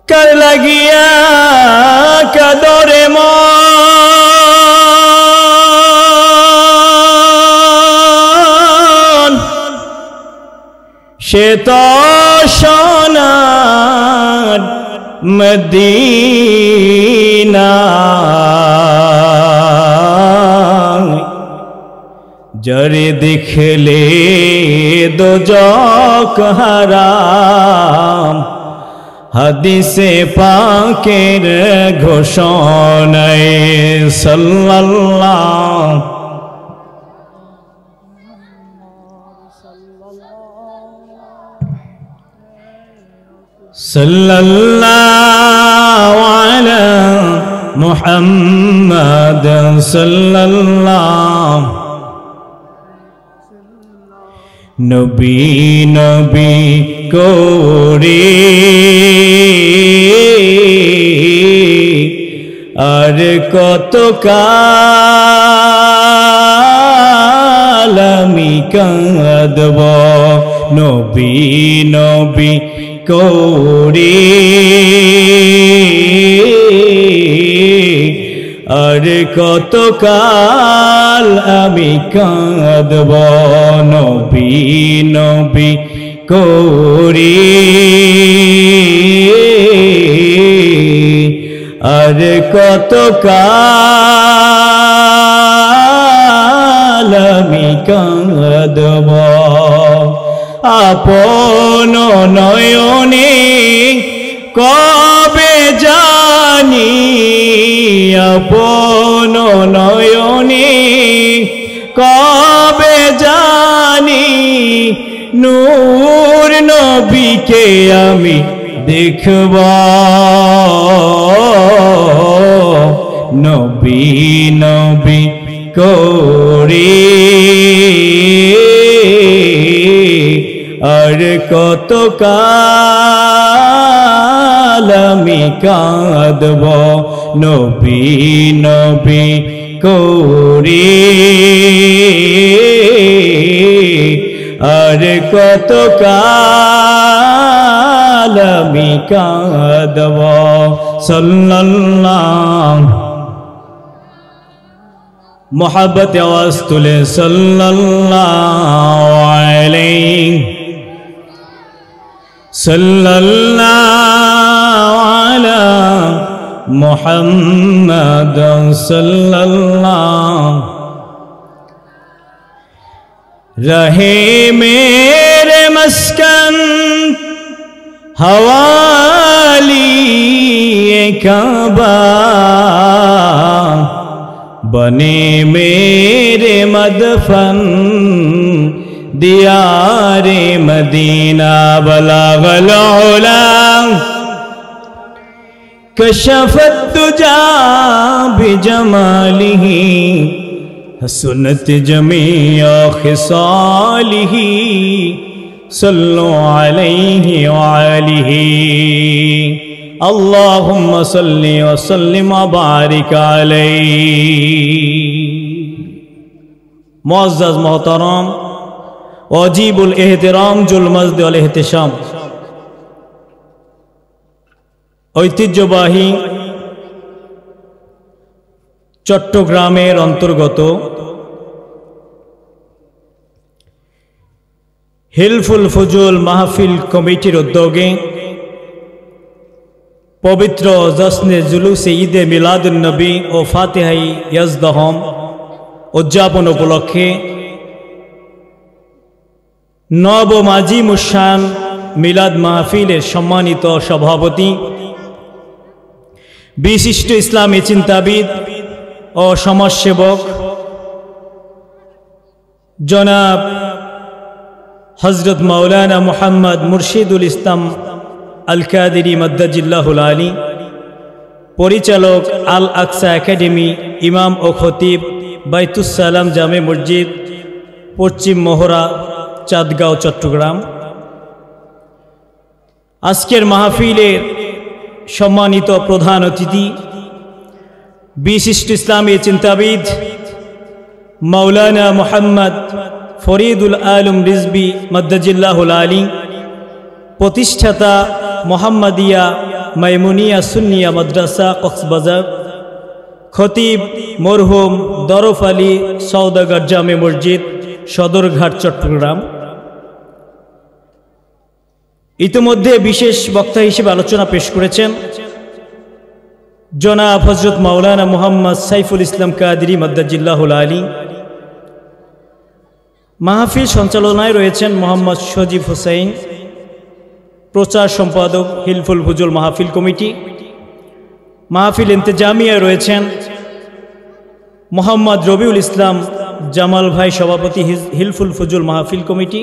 কার লাগিয়া কাদরে মন সে তো সোনার মদিনা যারে দেখলে দোজখ হারাম হাদিসে পাকের ঘোষণায় সাল্লাল্লাহু আলা মুহাম্মাদ সাল্লাল্লাহু নবী নবী করে আর কত কাল আমি কাঁদব নবী নবী করে আর কত কাল আমি কাঁদব নবী নবী করে আর কত কাল আমি কাঁদব আপন নয়নে কবে জানি আপন নয়নে কবে জানি নূর নবীকে আমি দেখব নবী নবী করে আর কত কাল আমি কাঁদব নবী নবী করে আর কত কাল আমি কাঁদব সাল্লাল্লাহু মোহাব্বতে আওয়াজ তুলে সাল্লাল্লাহু আলাইহি সাল্লাল্লাহু আলা মুহাম্মাদ সাল্লাল্লাহু रहे मेरे मस्कन हवाली काबा बने मेरे मदफन दियारे मदीना बलागल उला कशफत तुजा बिजमालिही हसनत जमीआ खिसालिही सल्लु अलैहि वालिही अल्लाहुम्मा सल्लि व सल्लिम व बारिक अलैहि मुअज़्ज़ज़ मोहतरम वाजिबुल एहतिराम जुल मज़द वल एहतिशाम ঐতিহ্যবাহী চট্টগ্রামের অন্তর্গত হিলফুল ফুজুল মাহফিল কমিটির উদ্যোগে পবিত্র জশ্নে জুলুসে ঈদে মিলাদুন নবী ও ফাতিহাই ইয়াজদাহম উদযাপন উপলক্ষে নবম আজিমুশান মিলাদ মাহফিলের সম্মানিত সভাপতি বিশিষ্ট ইসলামী চিন্তাবিদ ও সমাজসেবক জনাব হযরত মাওলানা মুহাম্মদ মুর্শিদুল ইসলাম আল কাদেরী মাদ্দাজিল্লাহুল আলী, পরিচালক আল আকসা একাডেমি, ইমাম ও খতিব বাইতুস সালাম জামে মসজিদ, পশ্চিম মোহরা, চাঁদগাঁও, চট্টগ্রাম। আজকের মাহফিলের সম্মানিত প্রধান অতিথি বিশিষ্ট ইসলামী চিন্তাবিদ মাওলানা মুহাম্মদ ফরিদুল আলম রিজভী মাদ্দাজিল্লাহুল আলী, প্রতিষ্ঠাতা মোহাম্মদিয়া মাইমুনিয়া সুন্নিয়া মাদ্রাসা কক্সবাজার, খতিব মরহুম দরফ আলী সওদাগর জামে মসজিদ, সদরঘাট, চট্টগ্রাম। ইতিমধ্যে বিশেষ বক্তা হিসেবে আলোচনা পেশ করেছেন জনাব হযরত মাওলানা মুহাম্মদ সাইফুল ইসলাম কাদেরী মাদ্দাজিল্লাহুল আলী। মাহফিল সঞ্চালনায় রয়েছেন মোহাম্মদ সজীব হোসেন, প্রচার সম্পাদক হিলফুল ফুজুল মাহফিল কমিটি। মাহফিল ইন্তেজামিয়ায় রয়েছেন মোহাম্মদ রবিউল ইসলাম জামাল ভাই, সভাপতি হিলফুল ফুজুল মাহফিল কমিটি,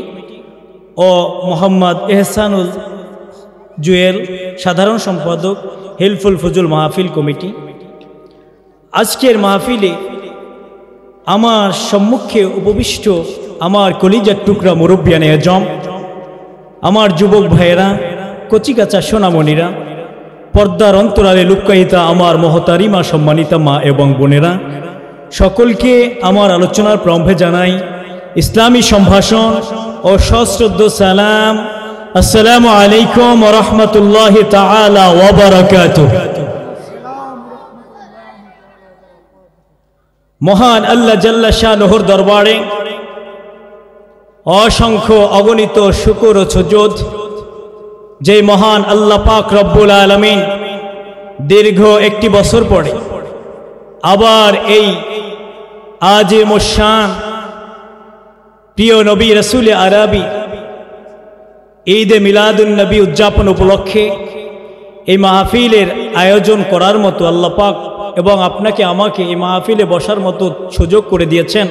ও মোহাম্মদ এহসানুল জুয়েল, সাধারণ সম্পাদক হিলফুল ফুজুল মাহফিল কমিটি। আজকের মাহফিলে আমার সম্মুখে উপবিষ্ট আমার কলিজার টুকরা মুরব্বিয়ানে আজম, আমার যুবক ভাইয়েরা, কচিকাচা সোনামণিরা, পর্দার অন্তরালে লুক্কায়িতা আমার মহতারিমা সম্মানিতা মা এবং বোনেরা, সকলকে আমার আলোচনার প্রারম্ভে জানাই ইসলামী সম্ভাষণ ও সশ্রদ্ধ সালাম। আসসালামু আলাইকুম ওয়া রাহমাতুল্লাহি তাআলা ওয়া বারাকাতুহু। মহান আল্লাহ জাল্লা শানুহুর দরবারে অসংখ্য অগণিত শুকর ও সুজুদ, যে মহান আল্লাহ পাক রব্বুল আলামিন দীর্ঘ একটি বছর পরে আবার এই আজে মুশান প্রিয় নবী রাসূল আরবি ঈদে মিলাদুন নবী উদযাপন উপলক্ষে এই মাহফিলের আয়োজন করার মতো আল্লাহ পাক এবং আপনাকে আমাকে এই মাহফিলে বসার মতো সুযোগ করে দিয়েছেন।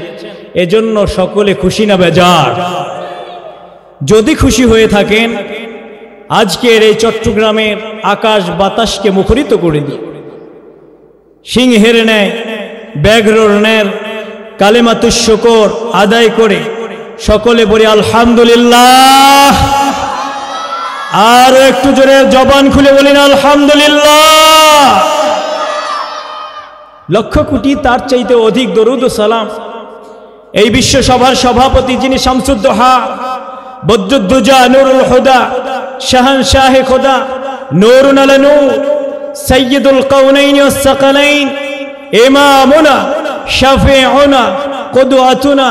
এজন্য সকলে খুশি না বেজার? যদি খুশি হয়ে থাকেন, আজকের এই চট্টগ্রামের আকাশ বাতাসকে মুখরিত করে দিই সিংহের ন্যায় ব্যাঘ্রর ন্যায় কালেমাতুশ শুকর আদায় করে সকলে বলি আলহামদুলিল্লাহ। আর একটু জোরে জবান খুলে বলেন আলহামদুলিল্লাহ। লক্ষ কোটি তার চাইতে অধিক দরুদ ও সালাম এই বিশ্ব সভার সভাপতি, যিনি শামসুদ্দোহা বদরুদ্দুজা নূরুল হুদা শাহনশাহে খোদা নূরুন আলা নূর সাইয়্যিদুল কাউনাইন ওয়াস সাকালাইন ইমামুনা শাফিউনা কুদওয়াতুনা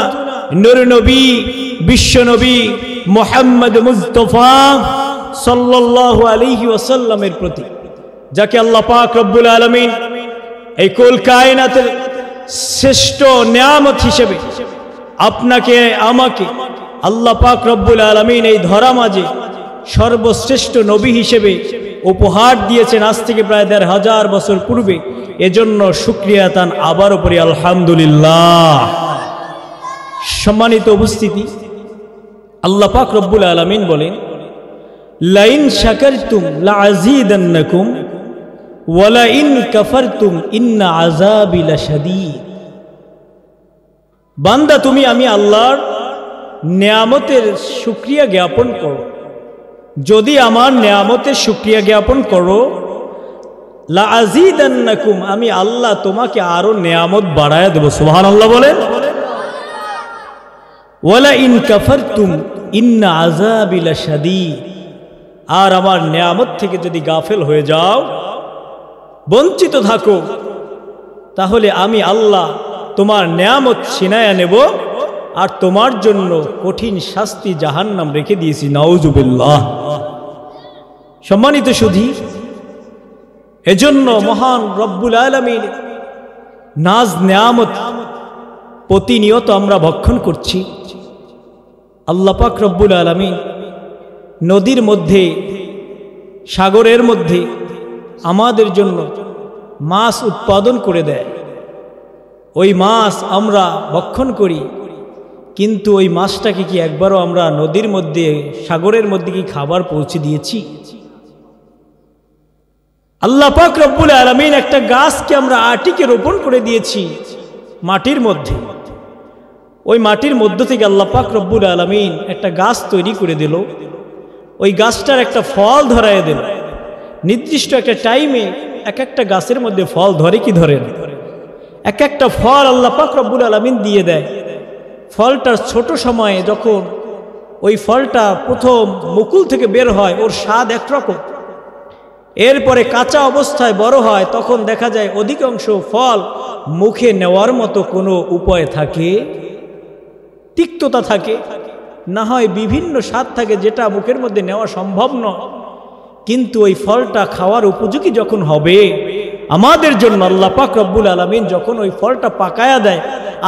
নূর নবী বিশ্ব নবী মুহাম্মদ মুস্তাফা সাল্লাল্লাহু আলাইহি ওয়াসাল্লামের প্রতি, যাকে আল্লাহ পাক রব্বুল আলামিন এই কুল কায়নাতের শ্রেষ্ঠ নিয়ামত হিসেবে আপনাকে আমাকে আল্লাহ পাক রব্বুল আলামিন এই ধরা মাঝে সর্বশ্রেষ্ঠ নবী হিসেবে উপহার দিয়েছেন আজ থেকে প্রায় ১৫০০ বছর পূর্বে। এজন্য শুকরিয়া তান আবারও পড়ি আলহামদুলিল্লাহ। সম্মানিত উপস্থিতি, আল্লাহ পাক রব্বুল আলামিন বলেন, লাইন শাকারতুম লাআযীদান্নাকুম ওয়ালা ইন কাফারতুম ইন্না আযাবি লাশাদীদ। বান্দা, তুমি আমি আল্লাহর নিয়ামতের শুকরিয়া জ্ঞাপন করো। যদি আমার নিয়ামতের শুকরিয়া জ্ঞাপন করো, লাআযীদান্নাকুম, আমি আল্লাহ তোমাকে আরো নিয়ামত বাড়ায় দেব। সুবহানাল্লাহ বলেন। ওয়ালা ইন কাফারতুম ইন্না আযাবি লাশাদীদ, আর আমার নিয়ামত থেকে যদি গাফেল হয়ে যাও, বঞ্চিত থাকো, তাহলে আমি আল্লাহ তোমার নিয়ামত ছিনায়া নেব আর তোমার জন্য কঠিন শাস্তি জাহান্নাম রেখে দিয়েছি। নাউজুবিল্লাহ। সম্মানিত সুধী, এজন্য মহান রব্বুল আলামিন নাজ নিয়ামত প্রতিনিয়ত আমরা ভক্ষণ করছি। আল্লাহ পাক রব্বুল আলামিন নদীর মধ্যে, সাগরের মধ্যে আমাদের জন্য মাছ উৎপাদন করে দেয়। ওই মাছ আমরা ভক্ষণ করি, কিন্তু ওই মাছটাকে কি একবারও আমরা নদীর মধ্যে, সাগরের মধ্যে কি খাবার পৌঁছে দিয়েছি? আল্লাহ পাক রব্বুল আলামিন একটা গাছকে আমরা আটিকে রোপণ করে দিয়েছি মাটির মধ্যে। ওই মাটির মধ্য থেকে আল্লাহ পাক রব্বুল আলামিন একটা গাছ তৈরি করে দিল। ওই গাছটার একটা ফল ধরায় দিল। নির্দিষ্ট একটা টাইমে এক একটা গাছের মধ্যে ফল ধরে কি ধরে না? এক একটা ফল আল্লাহ পাক রব্বুল আলামিন দিয়ে দেয়। ফলটার ছোট সময়ে যখন ওই ফলটা প্রথম মুকুল থেকে বের হয়, ওর স্বাদ একরকম, এরপরে কাঁচা অবস্থায় বড় হয়, তখন দেখা যায় অধিকাংশ ফল মুখে নেওয়ার মতো কোনো উপায় থাকে, তিক্ততা থাকে, না হয় বিভিন্ন স্বাদ থাকে যেটা মুখের মধ্যে নেওয়া সম্ভব নয়। কিন্তু ওই ফলটা খাওয়ার উপযোগী যখন হবে, আমাদের জন্য আল্লাহ পাক রব্বুল আলামিন যখন ওই ফলটা পাকায়া দেয়,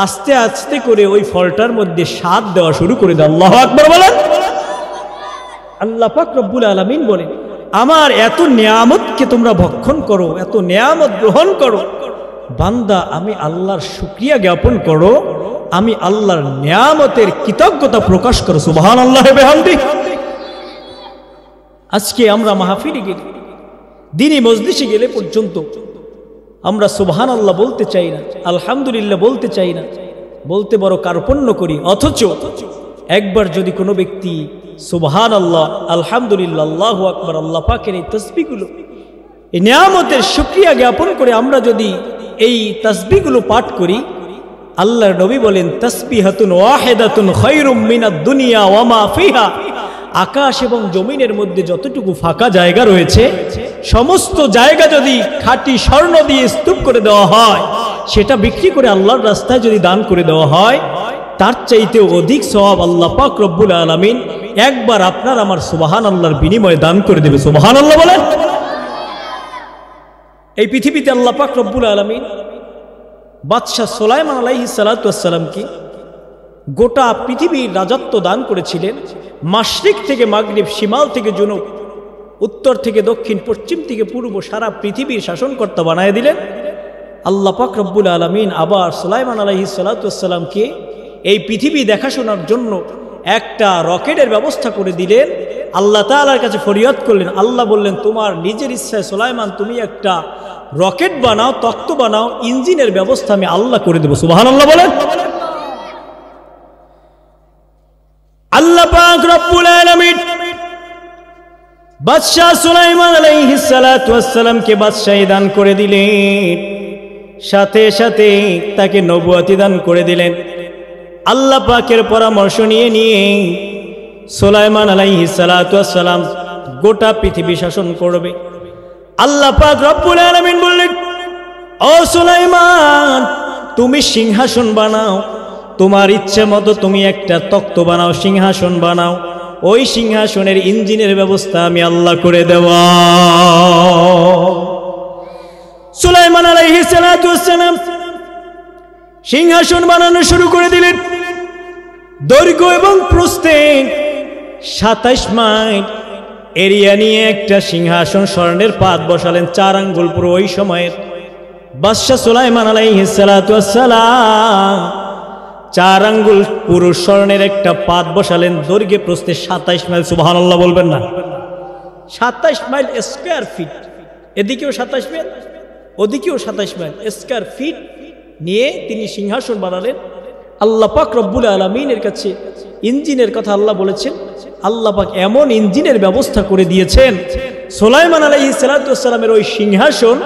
আস্তে আস্তে করে ওই ফলটার মধ্যে স্বাদ দেওয়া শুরু করে দেয়। আল্লাহু আকবার বলেন। আল্লাহ পাক রব্বুল আলামিন বলেন, আমার এত নিয়ামতকে তোমরা ভক্ষণ করো, এত নিয়ামত গ্রহণ করো, বান্দা আমি আল্লাহর শুকরিয়া জ্ঞাপন করো, আমি আল্লাহর নিয়ামতের কৃতজ্ঞতা প্রকাশ করো। সুবহানাল্লাহ ওয়া বিহামদিহি। আজকে আমরা মাহফিলে গেলে, দিনী মজলিসে গেলে পর্যন্ত আমরা সুবহানাল্লাহ বলতে চাই না, আলহামদুলিল্লাহ বলতে চাই না, বলতে বড় কার্পণ্য করি। অথচ একবার যদি কোনো ব্যক্তি সুবহানাল্লাহ, আলহামদুলিল্লাহ, আল্লাহু আকবার, আল্লাহ পাকের এই তাসবিহগুলো, এই নিয়ামতের শুকরিয়া জ্ঞাপন করে আমরা যদি এই তাসবিহগুলো পাঠ করি, আল্লাহর নবী বলেন, তাসবিহাতুন ওয়াহিদাতুন খায়রুম মিনাদ দুনিয়া ওয়া মা ফিহা। আকাশ এবং জমিনের মধ্যে যতটুকু ফাঁকা জায়গা রয়েছে, সমস্ত জায়গা যদি খাঁটি স্বর্ণ দিয়ে স্তূপ করে দেওয়া হয়, সেটা বিক্রি করে আল্লাহর রাস্তায় যদি দান করে দেওয়া হয়, তার চাইতেও অধিক সওয়াব আল্লাহ পাক রব্বুল আলামিন একবার আপনার আমার সুবহানাল্লাহর বিনিময়ে দান করে দেবে। সুবহানাল্লাহ বলেন। এই পৃথিবীতে আল্লাহ পাক রব্বুল আলামিন বাদশাহ সুলাইমান আলাইহিস সালাতু ওয়াস সালামকে গোটা পৃথিবীর রাজত্ব দান করেছিলেন। মাশরিক থেকে মাগরিব, শিমাল থেকে জুনুব, উত্তর থেকে দক্ষিণ, পশ্চিম থেকে পূর্ব, সারা পৃথিবীর শাসনকর্তা বানায় দিলেন। আল্লাহ পাক রব্বুল আলামিন আবার সুলাইমান আলাইহিস সালাতু ওয়াস সালামকে এই পৃথিবী দেখাশোনার জন্য একটা রকেটের ব্যবস্থা করে দিলেন। আল্লাহ তাআলার কাছে ফরিয়াদ করলেন, আল্লাহ বললেন, তোমার নিজের ইচ্ছায় সুলাইমান তুমি একটা রকেট বানাও, তক্ত বানাও, ইঞ্জিনের ব্যবস্থা আমি আল্লাহ করে দেব। সুবহানাল্লাহ বলেন। আল্লাহ পাক রব্বুল আলামিন বাদশাহ সুলাইমান আলাইহিস সালাতু ওয়াস সালামকে বাদশাহী দান করে দিলেন, সাথে সাথে তাকে নবুয়তি দান করে দিলেন। আল্লাহ পাকের পরামর্শ নিয়ে সুলাইমান আলাইহিস সালাতু ওয়াস সালাম গোটা পৃথিবী শাসন করবে। আল্লাহ পাক রব্বুল আলামিন বললেন, ও সুলাইমান, তুমি সিংহাসন বানাও, তোমার ইচ্ছে মতো তুমি একটা তক্ত বানাও, সিংহাসন বানাও, ওই সিংহাসনের ইঞ্জিনের ব্যবস্থা আমি আল্লাহ করে দেব। সুলাইমান আলাইহিস সালাতু ওয়াস সালাম সিংহাসন বানানো শুরু করে দিলেন। দৈর্ঘ্য এবং প্রস্থে 27 মাইল এরিয়া নিয়ে একটা সিংহাসন, স্বর্ণের পাত বসালেন 4 আঙ্গুল পুরো। ওই সময়ের বাদশাহ সুলাইমান আলাইহিস সালাতু ওয়াস সালাম 4 আঙ্গুল পুরো স্বর্ণের একটা পাত বসালেন, দৈর্ঘ্যে প্রস্থে 27 মাইল। সুবহানাল্লাহ বলবেন না? 27 মাইল স্কয়ার ফিট, এদিকেও 27 মাইল, ওদিকেও 27 মাইল স্কয়ার ফিট নিয়ে তিনি সিংহাসন বানালেন। আল্লাহ পাক রব্বুল আলামিনের কাছে ইঞ্জিনের কথা আল্লাহ বলেছেন, আল্লাহ পাক এমন ইঞ্জিনের ব্যবস্থা করে দিয়েছেন, সুলাইমান আলাইহিস সালাতু ওয়াস সালামের ওই সিংহাসন,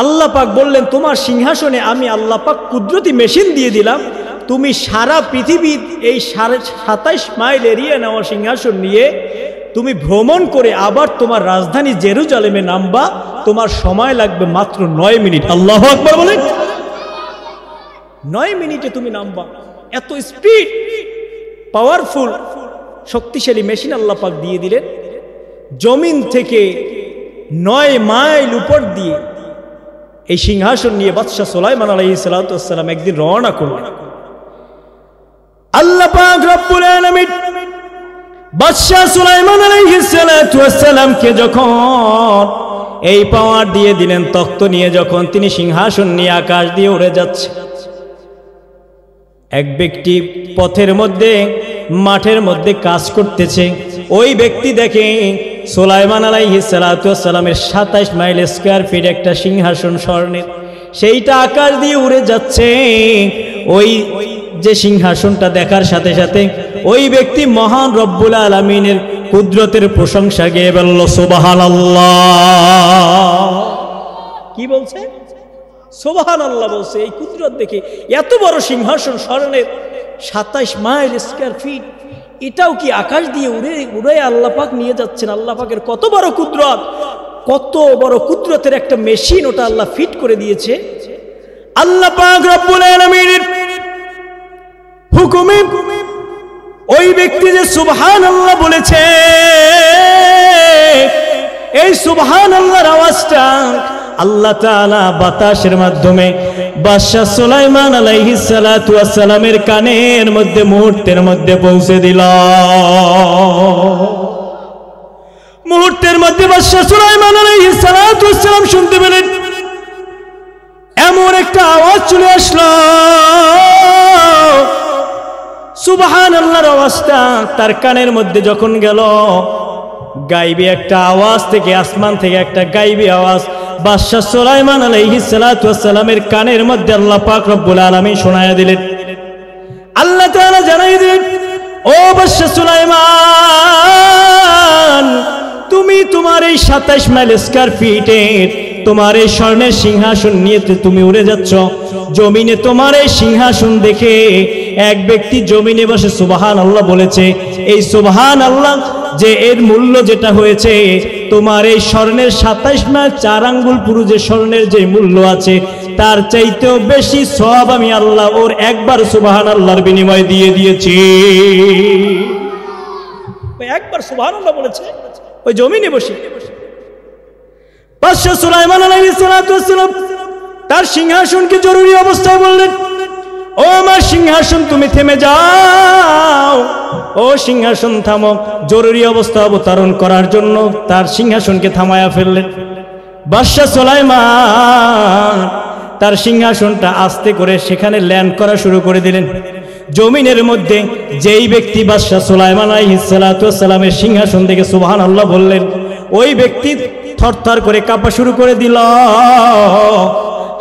আল্লাহ পাক বললেন, তোমার সিংহাসনে আমি আল্লাহ পাক কুদরতি মেশিন দিয়ে দিলাম, তুমি সারা পৃথিবীর এই 27 মাইল এরিয়া নেওয়া সিংহাসন নিয়ে তুমি ভ্রমণ করে আবার তোমার রাজধানী জেরুজালেমে নামবা, তোমার সময় লাগবে মাত্র 9 মিনিট। আল্লাহু আকবার বলেন। 9 মিনিটে তুমি নামবা। এত স্পিড, পাওয়ারফুল, শক্তিশালী মেশিন আল্লাহ পাক দিয়ে দিলেন। জমিন থেকে 9 মাইল উপর দিয়ে এই সিংহাসন নিয়ে বাদশাহ সুলাইমান আলাইহিস সালাতু ওয়াস সালাম একদিন রওনা করলেন। আল্লাহ পাক রব্বুল আলামিন বাদশাহ সুলাইমান আলাইহিস সালাতু ওয়াস সালামকে যখন এই পাওয়ার দিয়ে দিলেন, তখ্ত নিয়ে যখন তিনি সিংহাসন নিয়ে আকাশ দিয়ে উড়ে যাচ্ছে, এক ব্যক্তি পথের মধ্যে, মাঠের মধ্যে কাজ করতেছে। ওই ব্যক্তি দেখে সুলাইমান আলাইহিস সালাতু ওয়াস সালামের 27 মাইল স্কয়ার ফিট একটা সিংহাসন স্বর্ণের, সেইটা আকাশ দিয়ে উড়ে যাচ্ছে। ওই যে সিংহাসনটা দেখার সাথে সাথে ওই ব্যক্তি মহান রব্বুল আলামিনের কুদরতের প্রশংসা গেয়ে বলল, সুবহানাল্লাহ। কি বলছে? সুবহানাল্লাহ বলছে। এই কুদরত দেখে, এত বড় সিংহাসন স্বর্ণের, 27 মাইল স্কয়ার ফিট, এটাও কি আকাশ দিয়ে উড়ে আল্লাহ পাক নিয়ে যাচ্ছেন? আল্লাহ পাকের কত বড় কুদরত! কত বড় কুদরতের একটা মেশিন ওটা আল্লাহ ফিট করে দিয়েছে। আল্লাহ পাক রব্বুল আলামিনের হুকুমে ওই ব্যক্তি যে সুবহানাল্লাহ বলেছে, এই সুবহানাল্লাহর আওয়াজটা আল্লাহ তাআলা বাতাসের মাধ্যমে বাদশাহ সুলাইমান আলাইহিস সালাতু ওয়াস সালামের কানের মধ্যে মুহূর্তের মধ্যে পৌঁছে দিল। মুহূর্তের মধ্যে বাদশাহ সুলাইমান আলাইহিস সালাতু ওয়াস সালাম শুনতে পেলেন, এমন একটা আওয়াজ চলে আসলো, সুবহানাল্লাহর আওয়াজটা তার কানের মধ্যে যখন গেল, গায়বী একটা আওয়াজ থেকে, আসমান থেকে একটা গায়বী আওয়াজ বাদশাহ সুলাইমান আলাইহিস সালাতু ওয়াস সালামের কানের মধ্যে আল্লাহ পাক রব্বুল আলামিন শোনায়া দিলেন। আল্লাহ তাআলা জানাই দিলেন, ও বাদশাহ সুলাইমান, তুমি তোমার এই 27 মাইল স্কয়ার ফিটের তোমার এই স্বর্ণের সিংহাসন নিয়ে তুমি উড়ে যাচ্ছ। জমিনে তোমার এই সিংহাসন দেখে এক ব্যক্তি জমিনে বসে সুবহানাল্লাহ বলেছে। এই সুবহানাল্লাহ যে এর মূল্য যেটা হয়েছে, তোমার এই স্বর্ণের 27 মাইল 4 আঙ্গুল পুরু যে স্বর্ণের যে মূল্য আছে, তার চাইতেও বেশি সওয়াব আমি আল্লাহ ওর একবার সুবহানাল্লাহর বিনিময়ে দিয়ে দিয়েছি। ওই একবার সুবহানাল্লাহ বলেছে ওই জমিনে বসে। বাদশাহ সুলাইমান আলাইহিস সালাতু ওয়াস সালাম তার সিংহাসনকে জরুরি অবস্থায় বললেন, ও আমার সিংহাসন তুমি থেমে যাও, ও সিংহাসন থামো। জরুরি অবস্থা অবতারণ করার জন্য তার সিংহাসনকে থামায়া ফেললেন। বাদশাহ সুলাইমান তার সিংহাসনটা আস্তে করে সেখানে ল্যান্ড করা শুরু করে দিলেন। জমিনের মধ্যে যেই ব্যক্তি বাদশাহ সুলাইমান আলাইহিস সালাতু ওয়াস সালামের সিংহাসন থেকে সুবহানাল্লাহ বললেন, ওই ব্যক্তি থরথর করে কাঁপা শুরু করে দিল।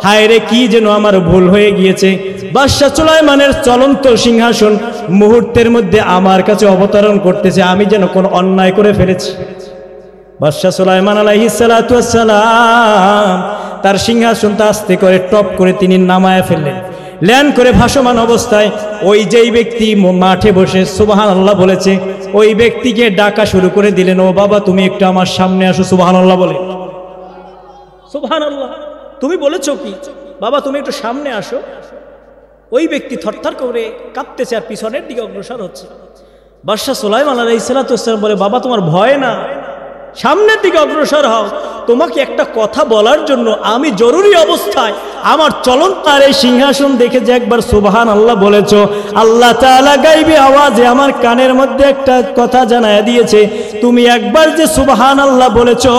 হায় রে, কি যেন আমার ভুল হয়ে গিয়েছে। বাদশাহ সুলাইমানের চলন্ত সিংহাসন মুহূর্তের মধ্যে আমার কাছে অবতরণ করতেছে, আমি যেন কোন অন্যায় করে ফেলেছি। বাদশাহ সুলাইমান আলাইহিস সালাতু ওয়াস সালাম তার সিংহাসনটা আস্তে করে টপ করে তিনি নামায়া ফেললেন। ল্যান্ড করে ভাসমান অবস্থায় ওই যেই ব্যক্তি মাঠে বসে সুবহানাল্লাহ বলেছে, ওই ব্যক্তিকে ডাকা শুরু করে দিলেন, ও বাবা তুমি একটু আমার সামনে আসো, সুবহানাল্লাহ বলে। সুবহানাল্লাহ, তুমি বলেছো কি? বাবা তুমি একটু সামনে আসো। ওই ব্যক্তি থরথর করে কাঁপতেছে আর পিছনের দিকে অগ্রসর হচ্ছে। বাদশাহ সুলাইমান আলাইহিস সালাতু ওয়াস সালাম বলে, বাবা তোমার ভয় না, সামনের দিকে অগ্রসর হও, তোমাকে একটা কথা বলার জন্য আমি জরুরি অবস্থায় আমার চলন্ত আর এই সিংহাসন দেখে যে একবার সুবহানাল্লাহ বলেছো, আল্লাহ তাআলা গায়বী আওয়াজে আমার কানের মধ্যে একটা কথা জানায়া দিয়েছে, তুমি একবার যে সুবহানাল্লাহ বলেছো,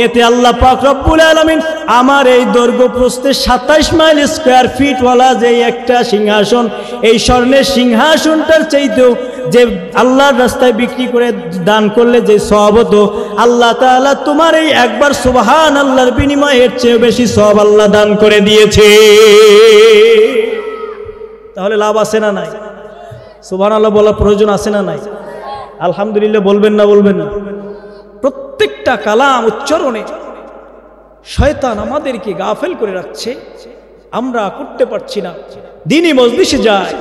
এতে আল্লাহ পাক রব্বুল আলামিন আমার এই দৈর্ঘ্য প্রস্থে 27 মাইল স্কয়ার ফিট ওয়ালা যে একটা সিংহাসন, এই স্বর্ণের সিংহাসনটার চাইতেও যে আল্লাহর রাস্তায় বিক্রি করে দান করলে যে সওয়াব হতো, আল্লাহ তাআলা তোমার এই একবার সুবহানাল্লাহর বিনিময়ে এর চেয়ে বেশি সওয়াব আল্লাহ দান করে দিয়েছে। তাহলে লাভ আছে না নাই? সুবহানাল্লাহ বলার প্রয়োজন আছে না নাই? আলহামদুলিল্লাহ বলবেন না বলবেন না? প্রত্যেকটা কালাম উচ্চারণে শয়তান আমাদেরকে গাফেল করে রাখছে, আমরা করতে পারছি না। দ্বীনি মজলিসে যায়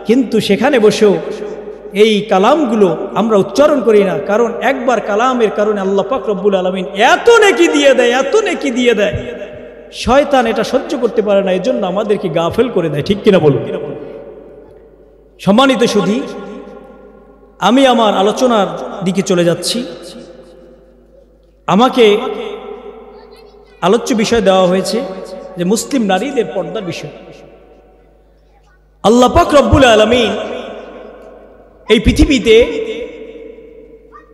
কিন্তু সেখানে বসেও এই কালামগুলো আমরা উচ্চারণ করি না, কারণ একবার কালামের কারণে আল্লাহ পাক রব্বুল আলামিন এত নেকি দিয়ে দেয়, এত নেকি দিয়ে দেয়, শয়তান এটা সহ্য করতে পারে না, এজন্য আমাদেরকে গাফেল করে দেয়। ঠিক কিনা বলুন? সম্মানিত সুধী, আমি আমার আলোচনার দিকে চলে যাচ্ছি। আমাকে আলোচ্য বিষয় দেওয়া হয়েছে যে মুসলিম নারীদের পর্দার বিষয়। আল্লাহ পাক রব্বুল আলামিন এই পৃথিবীতে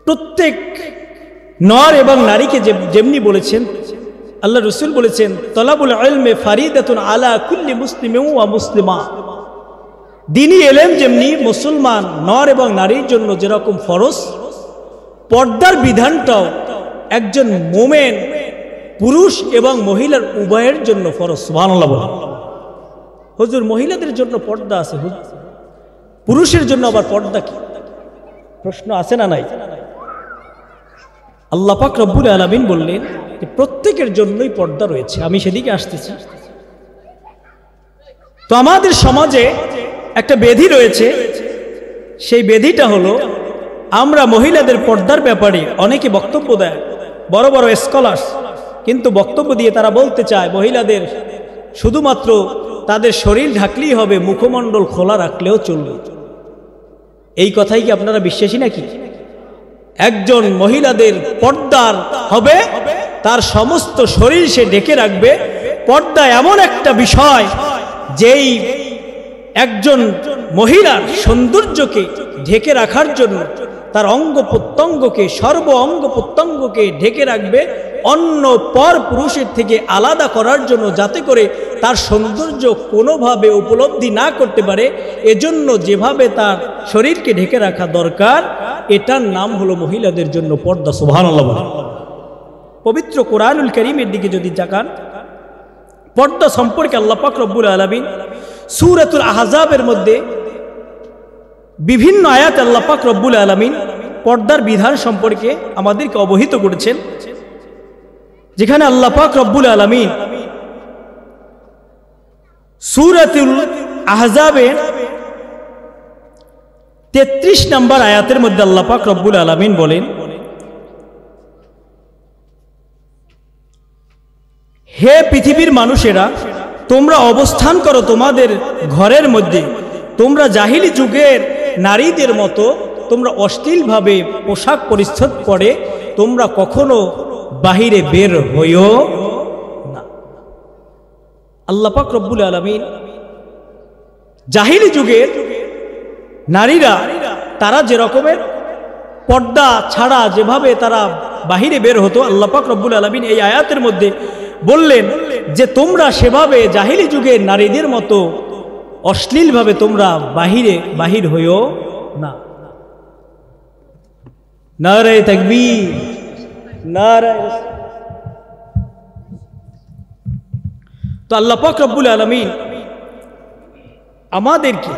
প্রত্যেক নর এবং নারীকে যেমনি বলেছেন, আল্লাহ রাসূল বলেছেন, তলাবুল ইলমে ফারিদাতুন আলা কুল্লি মুসলিমিন ওয়া মুসলিমা। দ্বীনি ইলম যেমনি মুসলমান নর এবং নারীর জন্য যেরকম ফরজ, পর্দার বিধানটাও একজন মুমিন পুরুষ এবং মহিলার উভয়ের জন্য ফরজ। সুবহানাল্লাহ বলেন। হুজুর মহিলাদের জন্য পর্দা আছে, পুরুষের জন্য আবার পর্দা কি? প্রশ্ন আছে না নাই? আল্লাহ পাক রব্বুল আলামিন বললেন যে প্রত্যেকের জন্যই পর্দা রয়েছে। আমি সেদিকে আসতেছি। তো আমাদের সমাজে একটা ব্যাধি রয়েছে, সেই ব্যাধিটা হলো আমরা মহিলাদের পর্দার ব্যাপারে অনেকে বক্তব্য দেয় বড় বড় স্কলার্স, কিন্তু বক্তব্য দিয়ে তারা বলতে চায় মহিলাদের শুধুমাত্র তাদের শরীর ঢাকলেই হবে, মুখমণ্ডল খোলা রাখলেও চলবে। এই কথাই কি আপনারা বিশ্বাসী নাকি? একজন মহিলাদের পর্দার হবে, তার সমস্ত শরীর সে ঢেকে রাখবে। পর্দা এমন একটা বিষয় যেই একজন মহিলার সৌন্দর্যকে ঢেকে রাখার জন্য তার অঙ্গ প্রত্যঙ্গকে, সর্ব অঙ্গ প্রত্যঙ্গকে ঢেকে রাখবে অন্য পর পুরুষের থেকে আলাদা করার জন্য, যাতে করে তার সৌন্দর্য কোনোভাবে উপলব্ধি না করতে পারে। এজন্য যেভাবে তার শরীরকে ঢেকে রাখা দরকার, এটার নাম হলো মহিলাদের জন্য পর্দা। সুবহানাল্লাহ। পবিত্র কোরআনুল কারীমের দিকে যদি তাকান, পর্দা সম্পর্কে আল্লাহ পাক রব্বুল আলামিন সূরাতুল আহজাবের মধ্যে বিভিন্ন আয়াতে আল্লাহ পাক রব্বুল আলামিন পর্দার বিধান সম্পর্কে আমাদেরকে অবহিত করেছেন, যেখানে আল্লাহ পাক রব্বুল আলামিন সূরাতুল আহজাবের 33 নম্বর আয়াতের মধ্যে আল্লাহ পাক রব্বুল আলামিন বলেন, হে পৃথিবীর মানুষেরা, তোমরা অবস্থান করো তোমাদের ঘরের মধ্যে, তোমরা জাহিলি যুগের নারীদের মতো তোমরা অশ্লীলভাবে পোশাক পরিচ্ছদ পরে তোমরা কখনো বাহিরে বের হইও না। আল্লাহ পাক রব্বুল আলামিন জাহিলি যুগের নারীরা তারা যে রকমের পর্দা ছাড়া যেভাবে তারা বাহিরে বের হতো, আল্লাহ পাক রব্বুল আলামিন এই আয়াতের মধ্যে বললেন যে তোমরা সেভাবে জাহিলি যুগের নারীদের মতো অশ্লীলভাবে তোমরা বাহির হইও না। নারে তাকবীর, নারে। তো আল্লাহ পাক রব্বুল আলামিন আমাদেরকে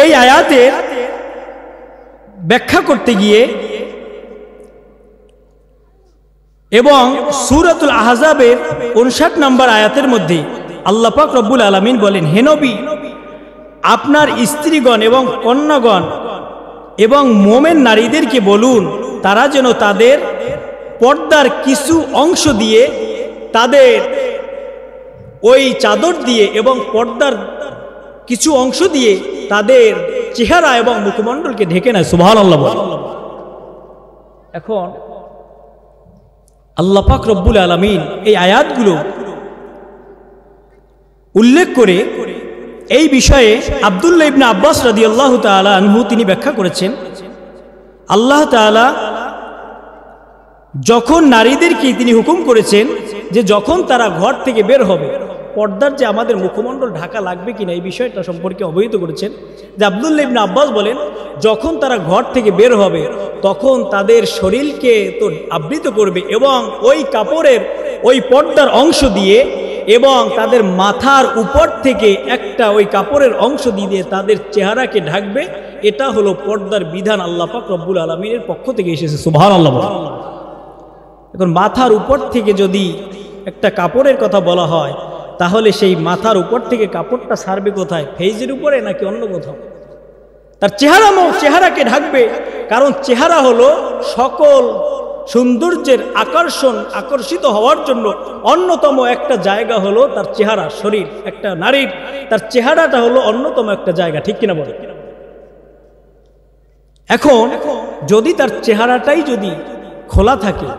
এই আয়াতের ব্যাখ্যা করতে গিয়ে এবং সূরাতুল আহজাবের 59 নম্বর আয়াতের মধ্যে আল্লাহ পাক রব্বুল আলামিন বলেন, হে নবী, আপনার স্ত্রীগণ এবং কন্যাগণ এবং মোমেন নারীদেরকে বলুন, তারা যেন তাদের পর্দার কিছু অংশ দিয়ে, তাদের ওই চাদর দিয়ে এবং পর্দার কিছু অংশ দিয়ে তাদের চেহারা এবং মুখমণ্ডলকে ঢেকে নেয়। সুবহানাল্লাহ। এখন আল্লাহ পাক রব্বুল আলামিন এই আয়াতগুলো উল্লেখ করে এই বিষয়ে আব্দুল্লাহ ইবনে আব্বাস রাদিয়াল্লাহু তাআলা আনহু তিনি ব্যাখ্যা করেছেন, আল্লাহ তাআলা যখন নারীদেরকে তিনি হুকুম করেছেন যে যখন তারা ঘর থেকে বের হবে, পর্দার যে আমাদের মুখমণ্ডল ঢাকা লাগবে কিনা এই বিষয়টা সম্পর্কে অবহিত করেছেন। যে আব্দুল্লাহ ইবনে আব্বাস বলেন, যখন তারা ঘর থেকে বের হবে তখন তাদের শরীরকে তো আবৃত করবে এবং ওই কাপড়ের ওই পর্দার অংশ দিয়ে এবং তাদের মাথার উপর থেকে একটা ওই কাপড়ের অংশ দিয়ে তাদের চেহারাকে ঢাকবে। এটা হলো পর্দার বিধান, আল্লাহ পাক রব্বুল আলামিনের পক্ষ থেকে এসেছে। সুবহানাল্লাহ। এখন মাথার উপর থেকে যদি একটা কাপড়ের কথা বলা হয়, তাহলে সেই মাথার উপর থেকে কাপড়টা ছাড়বে কোথায়? ফেজের উপরে নাকি অন্য কোথাও? তার চেহারাকে ঢাকবে, কারণ চেহারা হলো সকল সৌন্দর্যের আকর্ষিত হওয়ার জন্য অন্যতম একটা জায়গা হলো তার চেহারা, শরীর। একটা নারীর তার চেহারাটা হলো অন্যতম একটা জায়গা, ঠিক কিনা বলে? এখন যদি তার চেহারাটাই যদি খোলা থাকে,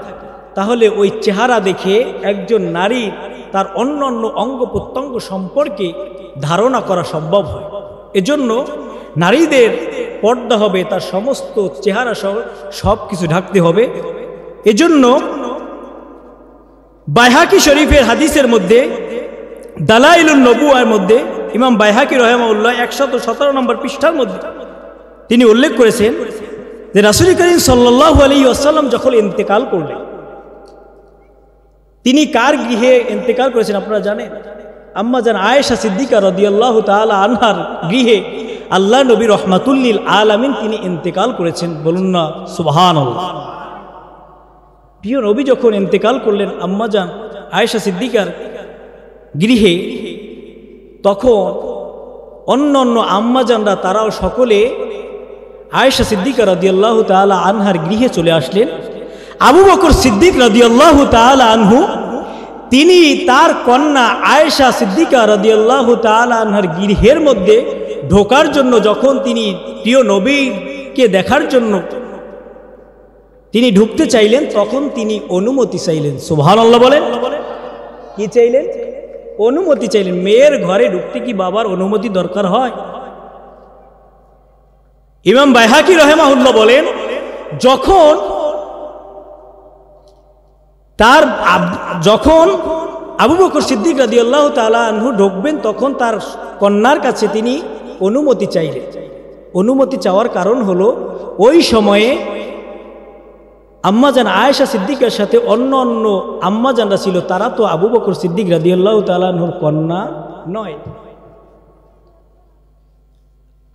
তাহলে ওই চেহারা দেখে একজন নারীর তার অন্য অঙ্গ প্রত্যঙ্গ সম্পর্কে ধারণা করা সম্ভব হয়। এজন্য নারীদের পর্দা হবে, তার সমস্ত চেহারা সব কিছু ঢাকতে হবে। এজন্য বাইহাকি শরীফের হাদিসের মধ্যে দালাইলুন নবুয়ার মধ্যে ইমাম বাইহাকি রাহিমাহুল্লাহ 117 নম্বর পৃষ্ঠার মধ্যে তিনি উল্লেখ করেছেন যে রাসূল করিম সাল্লাল্লাহু আলাইহি ওয়াসাল্লাম যখন ইন্তেকাল করলেন, তিনি কার গৃহে ইন্তেকাল করেছেন আপনারা জানেন? আম্মা জান আয়েশা সিদ্দিকা রাদিয়াল্লাহু তাআলা আনহার গৃহে আল্লাহ নবী রাহমাতুল লিল আলামিন তিনি ইন্তেকাল করেছেন। বলুন না সুবহানাল্লাহ। প্রিয় নবী যখন ইন্তেকাল করলেন আম্মা জান আয়েশা সিদ্দিকার গৃহে, তখন অন্য আম্মা জানরা তারাও সকলে আয়েশা সিদ্দিকা রাদিয়াল্লাহু তাআলা আনহার গৃহে চলে আসলেন। আবু বকর সিদ্দিক রাদিয়াল্লাহু তাআলা আনহু তিনি তার কন্যা আয়েশা সিদ্দিকা রাদিয়াল্লাহু তাআলা আনহার গৃহের মধ্যে ঢোকার জন্য যখন তিনি প্রিয় নবীকে দেখার জন্য তিনি ঢুকতে চাইলেন, তখন তিনি অনুমতি চাইলেন। সুবহানাল্লাহ বলেন। কি চাইলেন? অনুমতি চাইলেন। মেয়ের ঘরে ঢুকতে কি বাবার অনুমতি দরকার হয়? ইমাম বাইহাকি রাহিমাহুল্লাহ বলেন, যখন আবু বকর সিদ্দিক রাদিয়াল্লাহু তাআলা আনহু ঢুকবেন, তখন তার কন্যার কাছে তিনি অনুমতি চাইলেন। অনুমতি চাওয়ার কারণ হলো ওই সময়ে আম্মাজান আয়েশা সিদ্দিকের সাথে অন্য আম্মাজানরা ছিল, তারা তো আবু বকর সিদ্দিক রাদিয়াল্লাহু তাআলা আনহুর কন্যা নয়।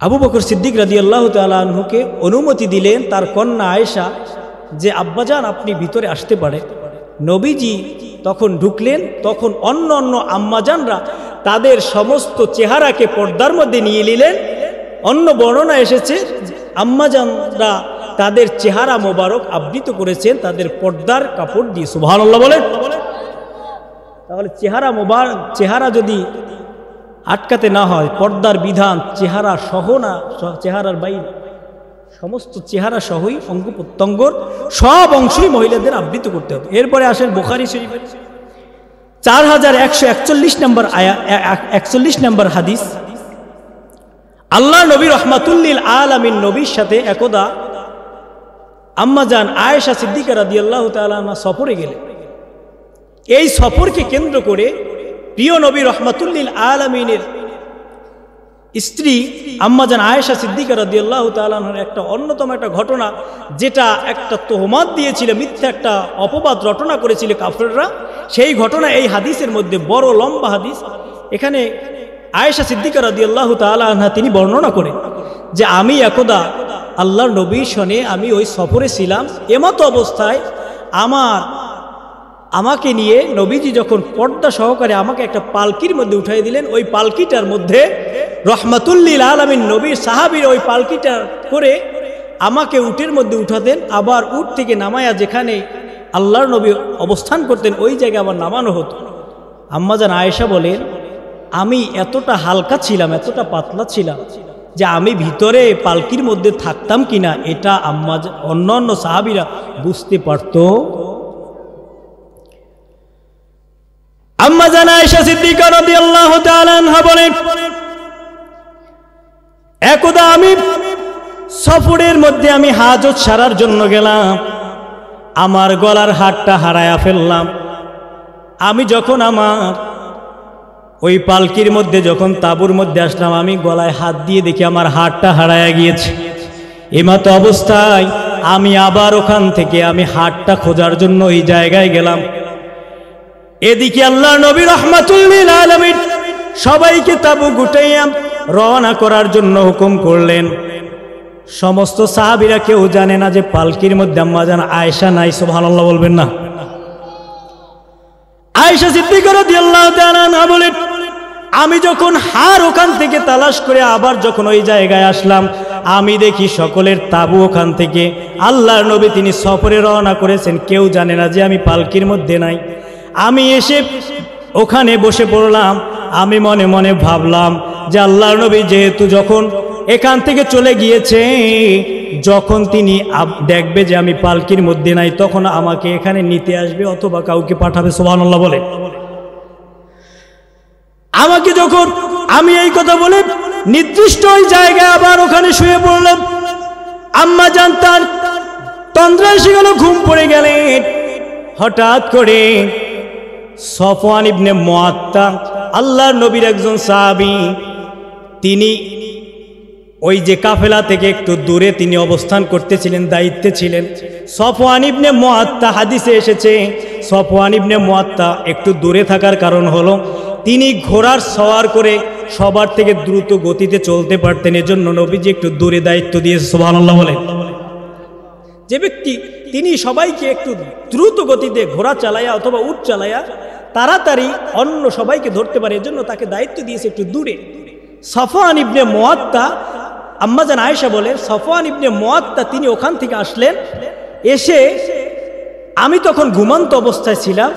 আবু বকর সিদ্দিক রাদিয়াল্লাহু তাআলা আনহুকে অনুমতি দিলেন তার কন্যা আয়েশা যে আব্বাজান আপনি ভিতরে আসতে পারে। নবীজি তখন ঢুকলেন, তখন অন্য আম্মাজানরা তাদের সমস্ত চেহারাকে পর্দার মধ্যে নিয়ে নিলেন। অন্য বর্ণনা এসেছে আম্মাজানরা তাদের চেহারা মোবারক আবৃত করেছেন তাদের পর্দার কাপড় দিয়ে। সুবহানাল্লাহ বলেন। তাহলে চেহারা যদি আটকাতে না হয়, পর্দার বিধান চেহারা সহ না, চেহারার বাইরে সমস্ত চেহারা সহই অঙ্গ প্রত্যঙ্গর সব অংশই মহিলাদের আবৃত করতে হবে। এরপরে আসেন বুখারী শরীফের 4141 নম্বর হাদিস। আল্লাহ নবী রহমাতুল্লিল আলামিন নবীর সাথে একদা আম্মাজান আয়েশা সিদ্দিকা রাদিয়াল্লাহু তাআলা আনহা সফরে গেলেন। এই সফরকে কেন্দ্র করে প্রিয় নবী রহমাতুল্লিল আলামিনের স্ত্রী আম্মাজান আয়েশা সিদ্দিকা রাদিয়াল্লাহু তাআলা আনহার একটা অন্যতম একটা ঘটনা, যেটা একটা তোহমাত দিয়েছিল, মিথ্যা একটা অপবাদ রটনা করেছিল কাফেররা, সেই ঘটনা এই হাদিসের মধ্যে বড় লম্বা হাদিস। এখানে আয়েশা সিদ্দিকা রাদিয়াল্লাহু তাআলা আনহা তিনি বর্ণনা করেন যে আমি একদা আল্লাহর নবীর সনে আমি ওই সফরে ছিলাম। এমতো অবস্থায় আমাকে নিয়ে নবীজি যখন পর্দা সহকারে আমাকে একটা পালকির মধ্যে উঠাই দিলেন, ওই পালকিটার মধ্যে রহমাতুল্লিল আলামিন নবীর সাহাবীর ওই পালকিটা করে আমাকে উটের মধ্যে উঠাতেন, আবার উট থেকে নামায়া যেখানে আল্লাহর নবী অবস্থান করতেন ওই জায়গায় আবার নামানো হতো। আম্মাজান আয়েশা বলেন, আমি এতটা হালকা ছিলাম, এতটা পাতলা ছিলাম যে আমি ভিতরে পালকির মধ্যে থাকতাম কিনা এটা অন্য সাহাবীরা বুঝতে পারত। আম্মাজান আয়েশা সিদ্দিকা রাদিয়াল্লাহু তাআলা আনহা বলেন, একদা আমি সফরের মধ্যে আমি হাজত সারার জন্য গেলাম, আমার গলার হারটা হারায়া ফেললাম। আমি যখন আমার ওই পালকির মধ্যে যখন তাঁবুর মধ্যে আসলাম, আমি গলায় হাত দিয়ে দেখি আমার হারটা হারায়া গিয়েছে। এমতো অবস্থায় আমি আবার ওখান থেকে আমি হারটা খোঁজার জন্য ওই জায়গায় গেলাম। এদিকে আল্লাহ নবী রহমাতুল্লিল আলামিন সবাইকে তাঁবু গুটাইয়া রওনা করার জন্য হুকুম করলেন। সমস্ত সাহাবীরা কেউ জানে না যে পালকির মধ্যে আম্মাজান আয়েশা নাই। সুবহানাল্লাহ বলবেন না? আয়েশা সিদ্দিকা রাদিয়াল্লাহু তাআলা আনহা বলেন, আমি যখন হার ওখান থেকে তালাশ করে আবার যখন ওই জায়গায় আসলাম, আমি দেখি সকলের তাবু ওখান থেকে আল্লাহর নবী তিনি সফরে রওনা করেছেন, কেউ জানে না যে আমি পালকির মধ্যে নাই। আমি এসে ওখানে বসে পড়লাম। আমি মনে মনে ভাবলাম যে আল্লাহর নবী যেহেতু যখন এখান থেকে চলে গিয়েছে, যখন তিনি দেখবে যে আমি পালকির মধ্যে নাই, তখন আমাকে এখানে নিতে আসবে অথবা কাউকে পাঠাবে। সুবহানাল্লাহ বলে আমাকে যখন আমি এই কথা বলে নির্দিষ্ট ওই জায়গায় আবার ওখানে শুয়ে পড়লাম, আম্মা জান তার তন্দ্রা এসে গেল, ঘুম পড়ে গেলেন। হঠাৎ করে সফওয়ান ইবনে মুআত্তা আল্লাহর নবীর একজন সাহাবী, তিনি ওই যে কাফেলা থেকে একটু দূরে তিনি অবস্থান করতেছিলেন, দায়িত্বে ছিলেন। সফওয়ান ইবনে মুআত্তা হাদিসে এসেছে, সফওয়ান ইবনে মুআত্তা একটু দূরে থাকার কারণ হলো তিনি ঘোড়ার সওয়ার করে সবার থেকে দ্রুত গতিতে চলতে পারতেন, এজন্য নবীজি একটু দূরে দায়িত্ব দিয়েছে। সুবহানাল্লাহ বলে যে ব্যক্তি তিনি সবাইকে একটু দ্রুত গতিতে ঘোড়া চালায়া অথবা উট চালায়া তাড়াতাড়ি অন্য সবাইকে ধরতে পারে, এজন্য তাকে দায়িত্ব দিয়েছে একটু দূরে। সফওয়ান ইবনে মুআত্তা আম্মাজান আয়েশা বলেন সফওয়ান ইবনে মুআত্তা তিনি ওখান থেকে আসলেন, এসে আমি তখন ঘুমন্ত অবস্থায় ছিলাম।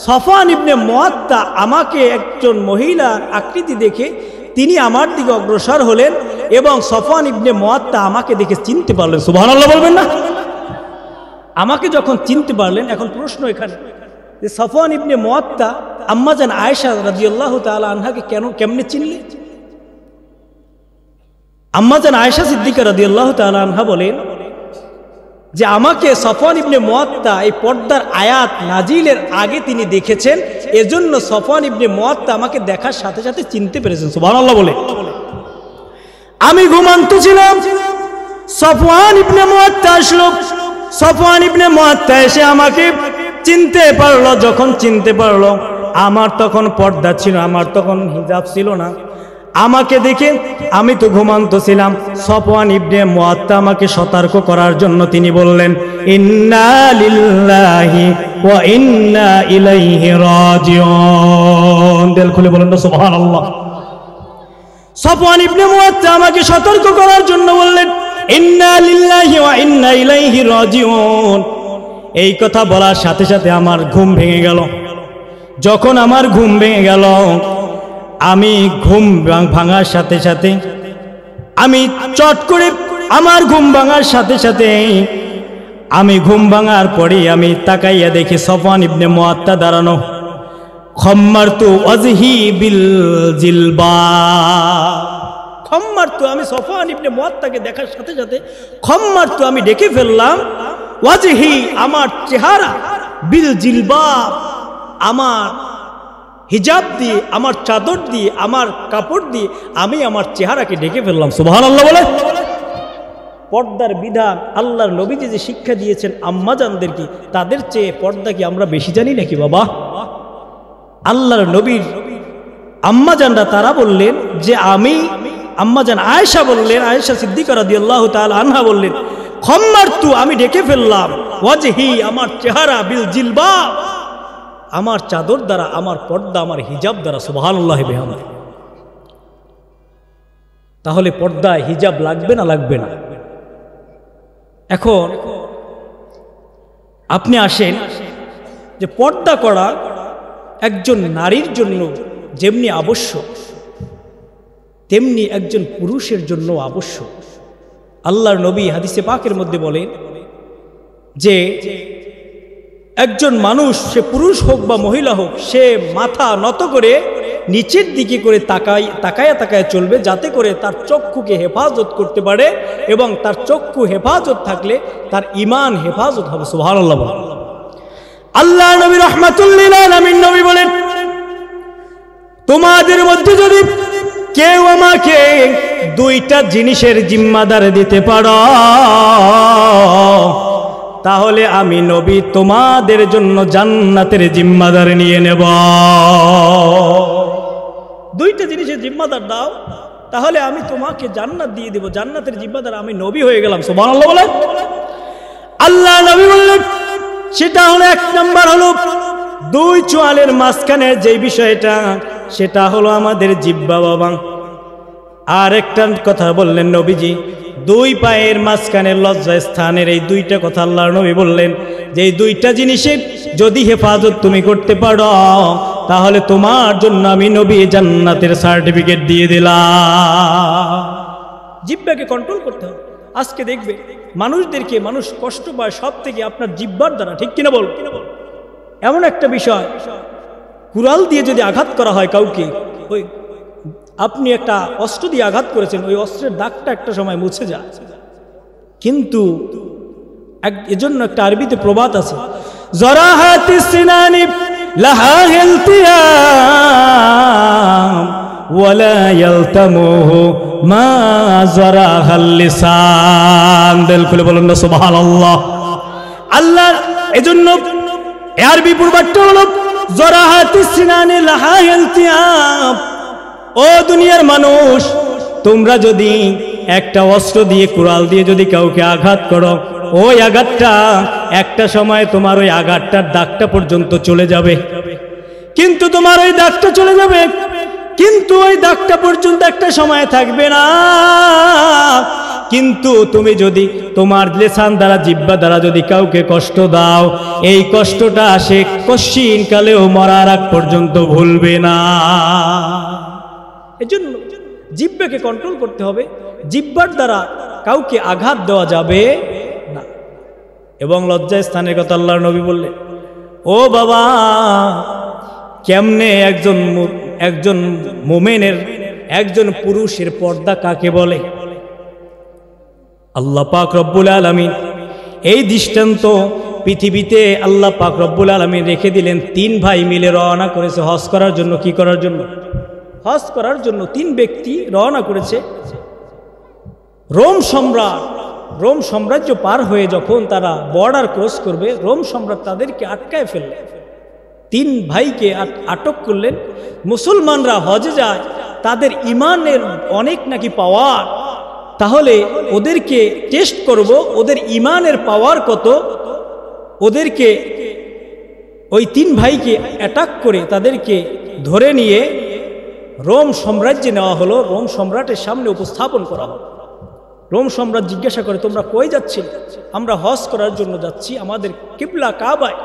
সফওয়ান ইবনে মুআত্তা আমাকে একজন মহিলার আকৃতি দেখে তিনি আমার দিকে অগ্রসর হলেন এবং সফওয়ান ইবনে মুআত্তা আমাকে দেখে চিনতে পারলেন। সুবহানাল্লাহ বলবেন না? আমাকে যখন চিনতে পারলেন, এখন প্রশ্ন এখানে যে সফওয়ান ইবনে মুআত্তা আম্মাজান আয়েশা রাদিয়াল্লাহু তাআলা আনহাকে কেমনে চিনলেন? আম্মাজান আয়েশা সিদ্দিকা রাদিয়াল্লাহু তাআলা আনহা বলেন যে আমাকে সফওয়ান ইবনে মুআত্তা এই পর্দার আয়াত নাজিলের আগে তিনি দেখেছেন, এজন্য সফওয়ান ইবনে মুআত্তা আমাকে দেখার সাথে সাথে চিনতে পেরেছেন। সুবহানাল্লাহ বলে আমি ঘুমন্ত ছিলাম, সফওয়ান ইবনে মুআত্তা আসলো। সফওয়ান ইবনে মুআত্তা এসে আমাকে চিনতে পারলো। যখন চিনতে পারলো, আমার তখন পর্দা ছিল, আমার তখন হিজাব ছিল না। আমাকে দেখে, আমি তো ঘুমন্ত ছিলাম, সফওয়ান ইবনে মুআত্তা আমাকে সতর্ক করার জন্য তিনি বললেন ইন্না লিল্লাহি ওয়া ইন্না ইলাইহি রাজিউন। দিল খুলে বলেন না সুবহানাল্লাহ। সফওয়ান ইবনে মুআত্তা আমাকে সতর্ক করার জন্য বললেন ইন্না লিল্লাহি ওয়া ইন্না ইলাইহি রাজিউন। এই কথা বলার সাথে সাথে আমার ঘুম ভেঙে গেল। যখন আমার ঘুম ভেঙে গেল, আমি ঘুম ভাঙার সাথে সাথে আমি চট করে আমার ঘুম ভাঙার সাথে সাথে আমি ঘুম ভাঙার পরে আমি তাকাইয়া দেখি সফওয়ান ইবনে মুআত্তা দাঁড়ানো। খাম্মারতু ওয়াজহি বিল জিলবা। খাম্মারতু, আমি সফওয়ান ইবনে মুআত্তাকে দেখার সাথে সাথে খাম্মারতু, আমি ডেকে ফেললাম ওয়াজহি, আমার চেহারা, বিল জিলবা, আমার হিজাব দিয়ে, আমার চাদর দিয়ে, আমার কাপড় দিয়ে আমি আমার চেহারাকে ঢেকে ফেললাম। সুবহানাল্লাহ বলে পর্দার বিধান আল্লাহর নবীজি যে শিক্ষা দিয়েছেন আম্মাজানদেরকে, তাদের চেয়ে পর্দা কি আমরা বেশি জানি নাকি বাবা? আল্লাহর নবীর আম্মাজানরা তারা বললেন যে আমি, আম্মাজান আয়েশা বললেন, আয়েশা সিদ্দিকা রাদিয়াল্লাহু তাআলা আনহা বললেন খাম্মারতু, আমি ঢেকে ফেললাম ওয়াজহি, আমার চেহারা, বিল জিলবা, আমার চাদর দ্বারা, আমার পর্দা, আমার হিজাব দ্বারা। সুবহানাল্লাহি বিহামদিহি। তাহলে পর্দায় হিজাব লাগবে না লাগবে না? এখন আপনি আসেন যে পর্দা করা একজন নারীর জন্য যেমনি আবশ্যক, তেমনি একজন পুরুষের জন্য আবশ্যক। আল্লাহর নবী হাদিসে পাকের মধ্যে বলেন যে একজন মানুষ, সে পুরুষ হোক বা মহিলা হোক, সে মাথা নত করে নিচের দিকে করে তাকায়া তাকায়া চলবে, যাতে করে তার চক্ষুকে হেফাজত করতে পারে, এবং তার চক্ষু হেফাজত থাকলে তার ঈমান হেফাজত হবে। সুবহানাল্লাহ। আল্লাহ নবী রাহমাতুল লিল আলামিন নবী বলেন তোমাদের মধ্যে যদি কেউ আমাকে দুইটা জিনিসের জিম্মাদার দিতে পারো, তাহলে আমি নবী তোমাদের জন্য জান্নাতের জিম্মাদার নিয়ে নেব। দুইটা জিনিসের জিম্মাদার দাও, তাহলে আমি তোমাকে জান্নাত দিয়ে দেব, জান্নাতের জিম্মাদার আমি নবী হয়ে গেলাম। সুবহানাল্লাহ বলেন। আল্লাহ নবী বললেন সেটা হলো, এক নাম্বার হলো দুই চোয়ালের মাঝখানে যে বিষয়টা, সেটা হলো আমাদের জিহ্বা বাবা। আর একটা কথা বললেন নবীজি, দুই পায়ের মাঝখানে লজ্জা স্থানের, এই দুইটা কথা আল্লাহর নবী বললেন যে এই দুইটা জিনিসের যদি হেফাজত তুমি করতে পারো, তাহলে তোমার জন্য আমি নবী জান্নাতের সার্টিফিকেট দিয়ে দিলাম। জিহ্বাকে কন্ট্রোল করতে হবে। আজকে দেখবে মানুষদেরকে মানুষ কষ্ট পায় সব থেকে আপনার জিহ্বার দ্বারা, ঠিক কিনা বল? এমন একটা বিষয়, কুড়াল দিয়ে যদি আঘাত করা হয় কাউকে, ওই আপনি একটা অস্ত্র দিয়ে আঘাত করেছেন, ওই অস্ত্রের দাগটা একটা সময় মুছে যায়, কিন্তু এজন্য একটা আরবিতে প্রবাদ আছে, জরাহাতিস সিনানি লাহা ইলতিয়াম ওয়ালা ইয়ালতামুহু মা জরাহাল লিসান। দিল খুলে বলুন না সুবহানাল্লাহ। আল্লাহ এজন্য আরবি প্রবাদটা হলো জরাহাতিস সিনানি লাহা ইলতিয়াম। ও দুনিয়ার মানুষ, তোমরা যদি একটা অস্ত্র দিয়ে, কুড়াল দিয়ে যদি কাউকে আঘাত করো, ওই আঘাতটা একটা সময় তোমার ওই আঘাতটার দাগটা পর্যন্ত চলে যাবে, কিন্তু তোমার ওই দাগটা চলে যাবে, কিন্তু ওই দাগটা পর্যন্ত একটা সময় থাকবে না। কিন্তু তুমি যদি তোমার লেসান দ্বারা, জিহ্বা দ্বারা যদি কাউকে কষ্ট দাও, এই কষ্টটা সে কশিন কালেও মরার আগ পর্যন্ত ভুলবে না। এজন্য জিহ্বাকে কন্ট্রোল করতে হবে, জিহ্বার দ্বারা কাউকে আঘাত দেওয়া যাবে না। এবং লজ্জা স্থানের কথা আল্লাহর নবী বললেন, ও বাবা, কেমনে একজন মুমিনের, একজন পুরুষের পর্দা কাকে বলে? আল্লাহ পাক রব্বুল আলামিন এই দৃষ্টান্ত পৃথিবীতে আল্লাহ পাক রব্বুল আলামিন রেখে দিলেন। 3 ভাই মিলে রওনা করেছে হজ করার জন্য। কি করার জন্য? হজ করার জন্য 3 ব্যক্তি রওনা করেছে। রোম সাম্রাজ্য পার হয়ে যখন তারা বর্ডার ক্রস করবে, রোম সম্রাট তাদেরকে আটকায় ফেললেন। 3 ভাইকে আটক করলেন। মুসলমানরা হজে যায়, তাদের ইমানের অনেক নাকি পাওয়ার, তাহলে ওদেরকে টেস্ট করব, ওদের ইমানের পাওয়ার কত। ওদেরকে ওই 3 ভাইকে অ্যাটাক করে তাদেরকে ধরে নিয়ে রোম সাম্রাজ্যে নেওয়া হলো। রোম সম্রাটের সামনে উপস্থাপন করা হলো। রোম সম্রাট জিজ্ঞাসা করে, তোমরা কই যাচ্ছিলে? আমরা হজ করার জন্য যাচ্ছি, আমাদের কিবলা কাবায়।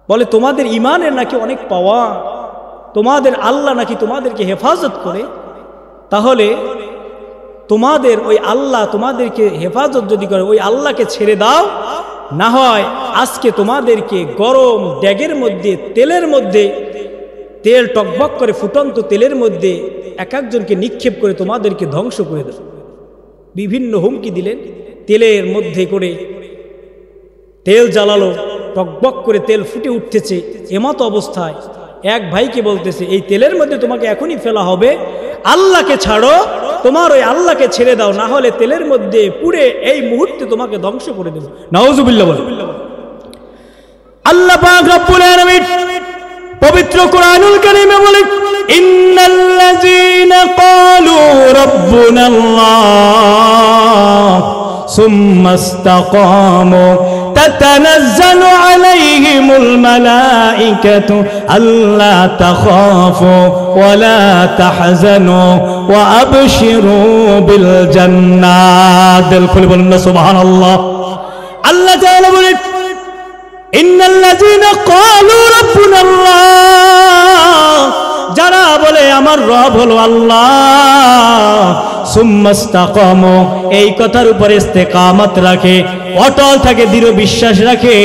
বলে, তোমাদের ইমানের নাকি অনেক পাওয়া, তোমাদের আল্লাহ নাকি তোমাদেরকে হেফাজত করে, তাহলে তোমাদের ওই আল্লাহ তোমাদেরকে হেফাজত যদি করে, ওই আল্লাহকে ছেড়ে দাও, না হয় আজকে তোমাদেরকে গরম ড্যাগের মধ্যে, তেলের মধ্যে, তেল টকবক করে ফুটন্ত তেলের মধ্যে এক একজনকে নিক্ষেপ করে তোমাদেরকে ধ্বংস করে দেব। বিভিন্ন হুমকি দিলেন। তেলের মধ্যে করে তেল জ্বালালো, টকবক করে তেল ফুটে উঠতেছে। এমতো অবস্থায় এক ভাইকে বলতেছে, এই তেলের মধ্যে তোমাকে এখনই ফেলা হবে, আল্লাহকে ছাড়ো, তোমার ওই আল্লাহকে ছেড়ে দাও, না হলে তেলের মধ্যে পুড়ে এই মুহূর্তে তোমাকে ধ্বংস করে দেব। নাউজুবিল্লাহ বলে। আল্লাহ পাক রব্বুল আলামিন পবিত্র কোরআনুল কারীমে বলে, ইন্নাল্লাযীনা ক্বালু রাব্বুনাল্লাহ সুম্মা ইসতাকামু تتنزل عليهم الملائكة ألا تخافوا ولا تحزنوا وأبشروا بالجنة دل كل بلنا سبحان الله الله تعالى بلد إن الذين قالوا ربنا الله যারা বলে আমার রব হলো আল্লাহ, সুম্মাস্তাকামু, এই কথার উপরে ইস্তেকামত রাখে, অটল থাকে, দৃঢ় বিশ্বাস রাখে।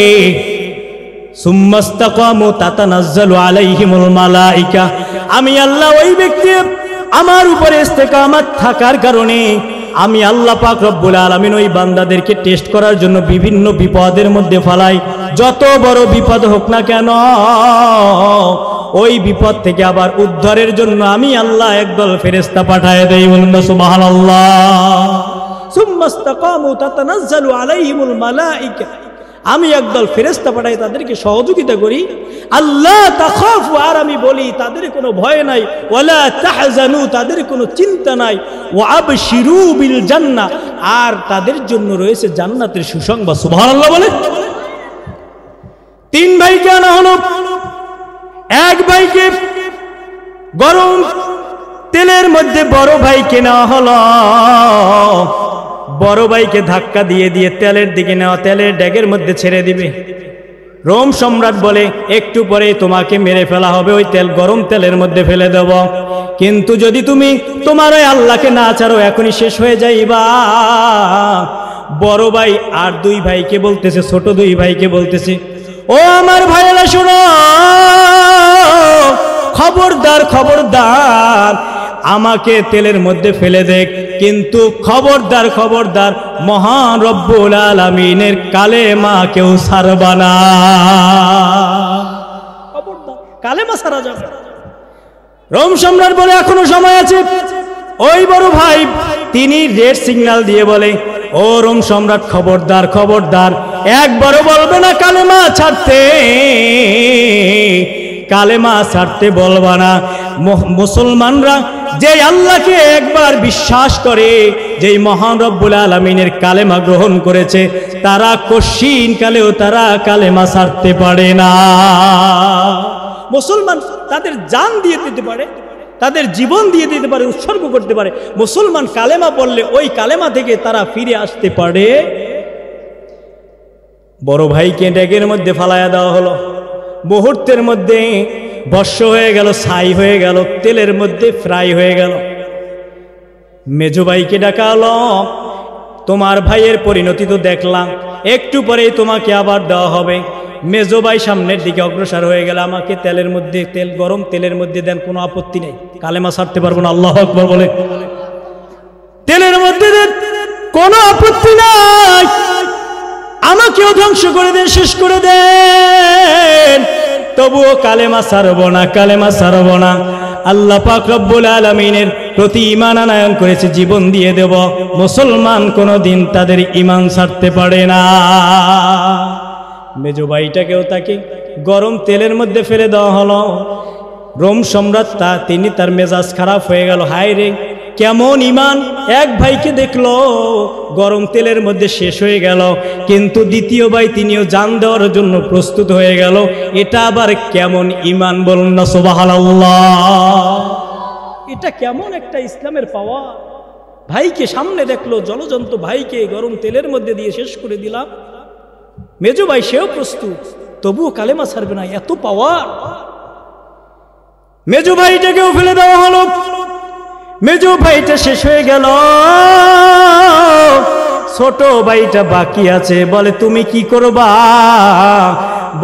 সুম্মাস্তাকামু তাতানাজ্জালু আলাইহিমুল মালাইকা, আমি আল্লাহ ওই ব্যক্তি আমার উপরে ইস্তেকামত থাকার কারণে আমি আল্লাহ পাক রব্বুল আলামিন ওই বান্দাদেরকে টেস্ট করার জন্য বিভিন্ন বিপদের মধ্যে ফেলাই। যত বড় বিপদ হোক না কেন, ওই বিপদ থেকে আবার উদ্ধারের জন্য আমি আল্লাহ একদল ফেরেশতা পাঠায় দেই। বলুন সুবহানাল্লাহ। সুম্মাস্তাকামু তাতানাজ্জালু আলাইহিমুল মালাইকা, আমি একদল ফেরেশতা পাঠাই, তাদেরকে সহযোগিতা করি। আল্লাহ তাখাফু, আর আমি বলি তাদের কোনো ভয় নাই, ওয়ালা তাহজানু, তাদের কোনো চিন্তা নাই, ওয়া আবশিরু বিল জান্নাহ, আর তাদের জন্য রয়েছে জান্নাতের সুসংবাদ। সুবহানাল্লাহ বলে। 3 ভাইকে আনা হলো। এক ভাইকে গরম তেলের মধ্যে বড় ভাইকে নেওয়া হলো। বড় ভাইকে ধাক্কা দিয়ে দিয়ে তেলের দিকে নেওয়া, তেলের ড্যাগের মধ্যে ছেড়ে দিবে। রোম সম্রাট বলে, একটু পরে তোমাকে মেরে ফেলা হবে, ওই তেল গরম তেলের মধ্যে ফেলে দেব, কিন্তু যদি তুমি তোমার ওই আল্লাহকে না ছাড়ো এখনই শেষ হয়ে যাইবা। বড় ভাই আর 2 ভাইকে বলতেছে, ছোট 2 ভাইকে বলতেছে, ও আমার ভাইয়েরা শোনো, খবরদার খবরদার, আমাকে তেলের মধ্যে ফেলে দেখ, কিন্তু খবরদার খবরদার, মহান রব্বুল আলামিনের কালেমা কেউ ছাড়বা না। খবরদার, কালেমা ছাড়া যাবে। রোম সম্রাট বলে, এখনো সময় আছে। ওই বড় ভাই তিনি রেড সিগন্যাল দিয়ে বলে, ও রোম সম্রাট, খবরদার খবরদার, একবারও বলবে না কালেমা ছাড়তে, কালেমা ছাড়তে বলবা না। মুসলমানরা যে আল্লাহকে একবার বিশ্বাস করে, যেই মহান রব্বুল আলামিনের কালেমা গ্রহণ করেছে, তারা কশিন কালেও তারা কালেমা ছাড়তে পারে না। মুসলমান তাদের জান দিয়ে দিতে পারে, তাদের জীবন দিয়ে দিতে পারে, উৎসর্গ করতে পারে। মুসলমান কালেমা পড়লে ওই কালেমা থেকে তারা ফিরে আসতে পারে। বড় ভাইকে ড্যাগের মধ্যে ফালাইয়া দেওয়া হলো, মুহূর্তের মধ্যে ভস্ম হয়ে গেল, ছাই হয়ে গেল, তেলের মধ্যে ফ্রাই হয়ে গেল। মেজো ভাইকে ডাকা হলো, তোমার ভাইয়ের পরিণতি তো দেখলাম, একটু পরেই তোমাকে আবার দেওয়া হবে। মেজো ভাই সামনের দিকে অগ্রসর হয়ে গেল, আমাকে তেলের মধ্যে, তেল গরম তেলের মধ্যে দেন, কোনো আপত্তি নেই, কালেমা ছাড়তে পারবো না। আল্লাহু আকবার বলে, তেলের মধ্যে দেন, কোনো আপত্তি নাই, আমাকেও ধ্বংস করে দেন, শেষ করে দেন, তবুও কালেমা ছাড়বো না, কালেমা ছাড়বো না। আল্লাহ পাক রব্বুল আলামিনের প্রতি ঈমান আনয়ন করেছে, জীবন দিয়ে দেব। মুসলমান কোনোদিন তাদের ঈমান ছাড়তে পারে না। মেজো ভাইটাকেও তাকে গরম তেলের মধ্যে ফেলে দেওয়া হলো। রোম সম্রাট তিনি তার মেজাজ খারাপ হয়ে গেল, হায় রে কেমন ঈমান! এক ভাইকে দেখলো গরম তেলের মধ্যে শেষ হয়ে গেল, কিন্তু দ্বিতীয় ভাই তিনিও জান দেওয়ার জন্য প্রস্তুত হয়ে গেল। এটা আবার কেমন ঈমান বলুন না সুবহানাল্লাহ! এটা কেমন একটা ইসলামের পাওয়া! ভাইকে সামনে দেখলো, জলজন্ত ভাইকে গরম তেলের মধ্যে দিয়ে শেষ করে দিলাম। মেজো ভাই সেও প্রস্তুত, তবুও কালেমা ছাড়বে না, এত পাওয়ার। মেজো ভাইটাকেও ফেলে দেওয়া হলো। মেজো ভাইটা শেষ হয়ে গেল, ছোট ভাইটা বাকি আছে। বলে তুমি কি করবা?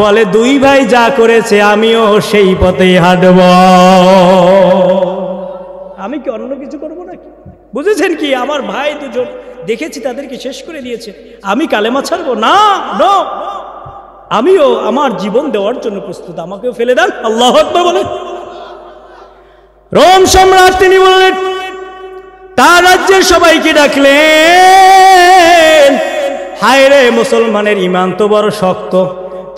বলে দুই ভাই যা করেছে আমিও সেই পথেই হাঁটব। আমি কি অন্য কিছু করবো নাকি? বুঝেছেন কি? আমার ভাই দুজন দেখেছি তাদেরকে শেষ করে দিয়েছে, আমি কালেমা ছাড়বো না? নো, আমিও আমার জীবন দেওয়ার জন্য প্রস্তুত, আমাকেও ফেলে দেন। আল্লাহু আকবার বলে। রোম সম্রাট তিনি বললেন, তার রাজ্যের সবাইকে ডাকলেন, হায় রে মুসলমানের ঈমান তো বড় শক্ত,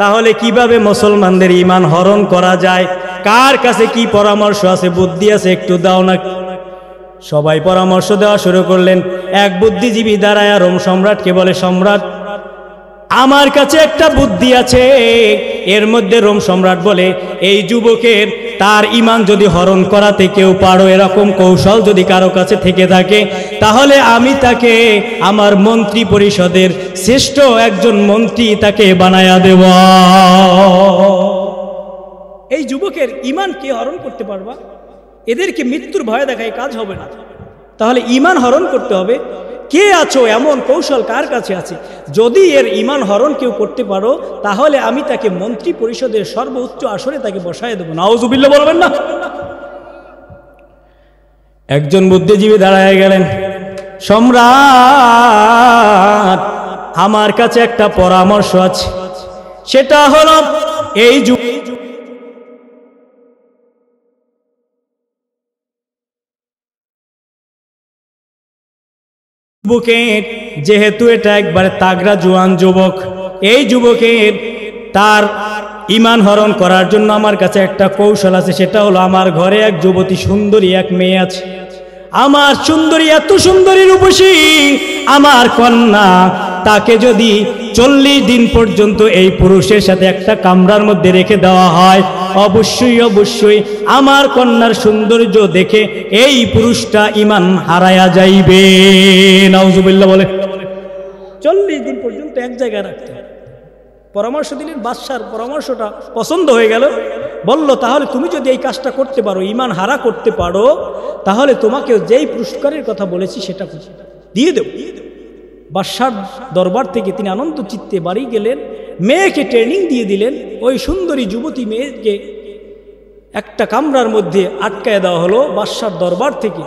তাহলে কিভাবে মুসলমানদের ঈমান হরণ করা যায়? কার কাছে কি পরামর্শ আছে, বুদ্ধি আছে, একটু দাও না। সবাই পরামর্শ দেওয়া শুরু করলেন। এক বুদ্ধিজীবী দাঁড়ায় রোম সম্রাটকে বলে, সম্রাট আমার কাছে একটা বুদ্ধি আছে। এর মধ্যে রোম সম্রাট বলে, এই যুবকের তার ঈমান যদি হরণ করাতে কেউ পারো, এরকম কৌশল যদি কারো কাছে থেকে থাকে, তাহলে আমি তাকে আমার মন্ত্রী পরিষদের শ্রেষ্ঠ একজন মন্ত্রী তাকে বানায়া দেব। এই যুবকের ঈমান কে হরণ করতে পারবা? এদেরকে মৃত্যুর ভয় দেখায় কাজ হবে না, তাহলে ঈমান হরণ করতে হবে। কে আছো, এমন কৌশল কার কাছে আছে? যদি এর ঈমান হরণ কেউ করতে পারো, তাহলে আমি তাকে মন্ত্রী পরিষদের সর্বোচ্চ আসরে তাকে বসায় দেবো। নাউজুবিল্লাহ বলবেন না? একজন বুদ্ধিজীবী দাঁড়ায় গেলেন, সম্রাট আমার কাছে একটা পরামর্শ আছে, সেটা হলো এই যুবকের, যেহেতু এটা একবারে তাগড়া জোয়ান যুবক, এই যুবকের তার ঈমান হরণ করার জন্য আমার কাছে একটা কৌশল আছে। সেটা হলো, আমার ঘরে এক যুবতী সুন্দরী এক মেয়ে আছে। আমার সুন্দরী, এত সুন্দরী রূপসী আমার কন্যা, তাকে যদি 40 দিন পর্যন্ত এই পুরুষের সাথে একটা কামরার মধ্যে রেখে দেওয়া হয়, অবশ্যই অবশ্যই আমার কন্যার সৌন্দর্য দেখে এই পুরুষটা ঈমান হারায়া যাইবে। নাউজুবিল্লাহ বলে। 40 দিন পর্যন্ত এক জায়গায় রাখতে হবে। পরামর্শ দিলেন, বাদশার পরামর্শটা পছন্দ হয়ে গেল। বলল, তাহলে তুমি যদি এই কাজটা করতে পারো, ঈমান হারা করতে পারো, তাহলে তোমাকে যেই পুরস্কারের কথা বলেছি সেটা দিয়ে দেব। বাদশার দরবার থেকে তিনি আনন্দ চিত্তে বাড়ি গেলেন, মেয়েকে ট্রেনিং দিয়ে দিলেন। ওই সুন্দরী যুবতী মেয়েকে একটা কামরার মধ্যে আটকায় দেওয়া হলো বাদশার দরবার থেকে।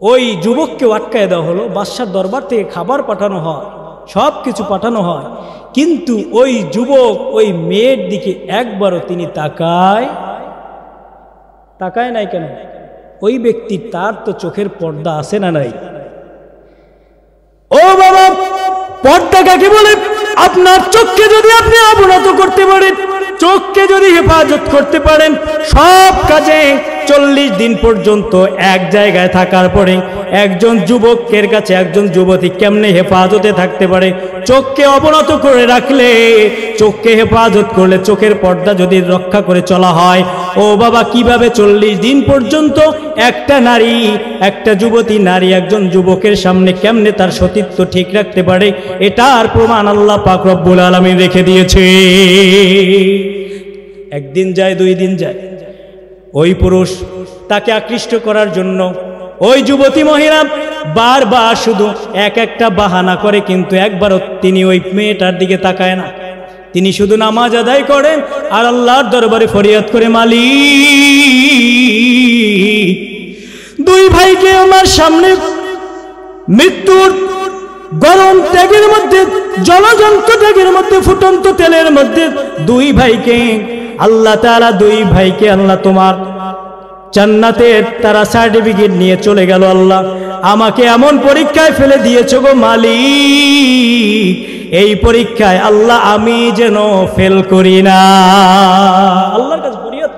ওই যুবককেও আটকায় দেওয়া হলো। বাদশার দরবার থেকে খাবার পাঠানো হয়, সব কিছু পাঠানো হয়, কিন্তু ওই যুবক ওই মেয়ের দিকে একবারও তিনি তাকায় নাই। কেন? ওই ব্যক্তি, তার তো চোখের পর্দা আছে না নাই? ও বাবা, পর্দা কাকে বলে? আপনার চোখকে যদি আপনি অবনত করতে পারেন, চোখকে যদি হেফাজত করতে পারেন, সব কাজে 40 দিন পর্যন্ত এক জায়গায় থাকার পরে একজন যুবকের কাছে একজন যুবতী কেমনে হেফাজতে থাকতে পারে? চোখকে অবনত করে রাখলে, চোখকে হেফাজত করলে, চোখের পর্দা যদি রক্ষা করে চলা হয়, ও বাবা কিভাবে 40 দিন পর্যন্ত একটা নারী, একটা যুবতী নারী একজন যুবকের সামনে কেমনে তার সতীত্ব ঠিক রাখতে পারে, এটার প্রমাণ আল্লাহ পাক রব্বুল আলামিন রেখে দিয়েছে। একদিন যায়, 2 দিন যায়, ওই পুরুষ তাকে আকৃষ্ট করার জন্য ওই যুবতী মহিলা বারবার শুধু একটা বাহানা করে, কিন্তু একবারও তিনি ওই মেয়েটার দিকে তাকায় না। তিনি শুধু নামাজ আদায় করেন আর আল্লাহর দরবারে ফরিয়াদ করে, মালিক, 2 ভাইকে আমার সামনে মৃত্যুর গরম ত্যাগের মধ্যে, জলজন্ত ত্যাগের মধ্যে, ফুটন্ত তেলের মধ্যে 2 ভাইকে আল্লাহ তাআলা, 2 ভাইকে আল্লাহ তোমার জান্নাতের তারা সার্টিফিকেট নিয়ে চলে গেল। আল্লাহ আমাকে এমন পরীক্ষায় ফেলে দিয়েছো গো মালিক, এই পরীক্ষায় আল্লাহ আমি যেন ফেল করি না। আল্লাহর কাছে ফরিয়াদ।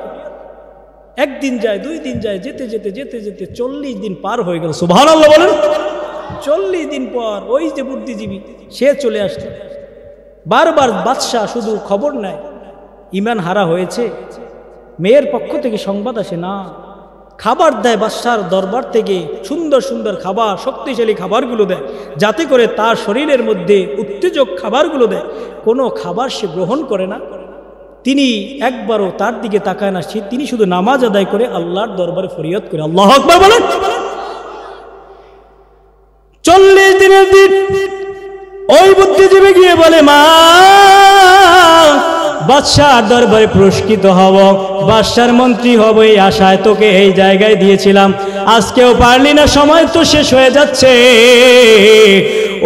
একদিন যায়, 2 দিন যায়, যেতে যেতে যেতে যেতে 40 দিন পার হয়ে গেল। সুবহানাল্লাহ বলেন। 40 দিন পর ওই যে বুদ্ধিজীবী সে চলে আসছে। বারবার বাদশা শুধু খবর নেয়, ঈমান হারা হয়েছে। মেয়ের পক্ষ থেকে সংবাদ আসে না, খাবার দেয় বাদশার দরবার থেকে, সুন্দর সুন্দর খাবার, শক্তিশালী খাবারগুলো দেয়, যাতে করে তার শরীরের মধ্যে উত্তেজক খাবারগুলো দেয়। কোনো খাবার সে গ্রহণ করে না, তিনি একবারও তার দিকে তাকায় না, তিনি শুধু নামাজ আদায় করে আল্লাহর দরবারে ফরিয়াদ করে। আল্লাহু আকবার বলেন। 40 দিনের দিন ওই বুদ্ধিজীবী গিয়ে বলে, মা, বাদশার দরবারে পুরস্কৃত হব, বাদশার মন্ত্রী হব, এই আশায় তোকে এই জায়গায় দিয়েছিলাম, আজকেও পারলি না, সময় তো শেষ হয়ে যাচ্ছে।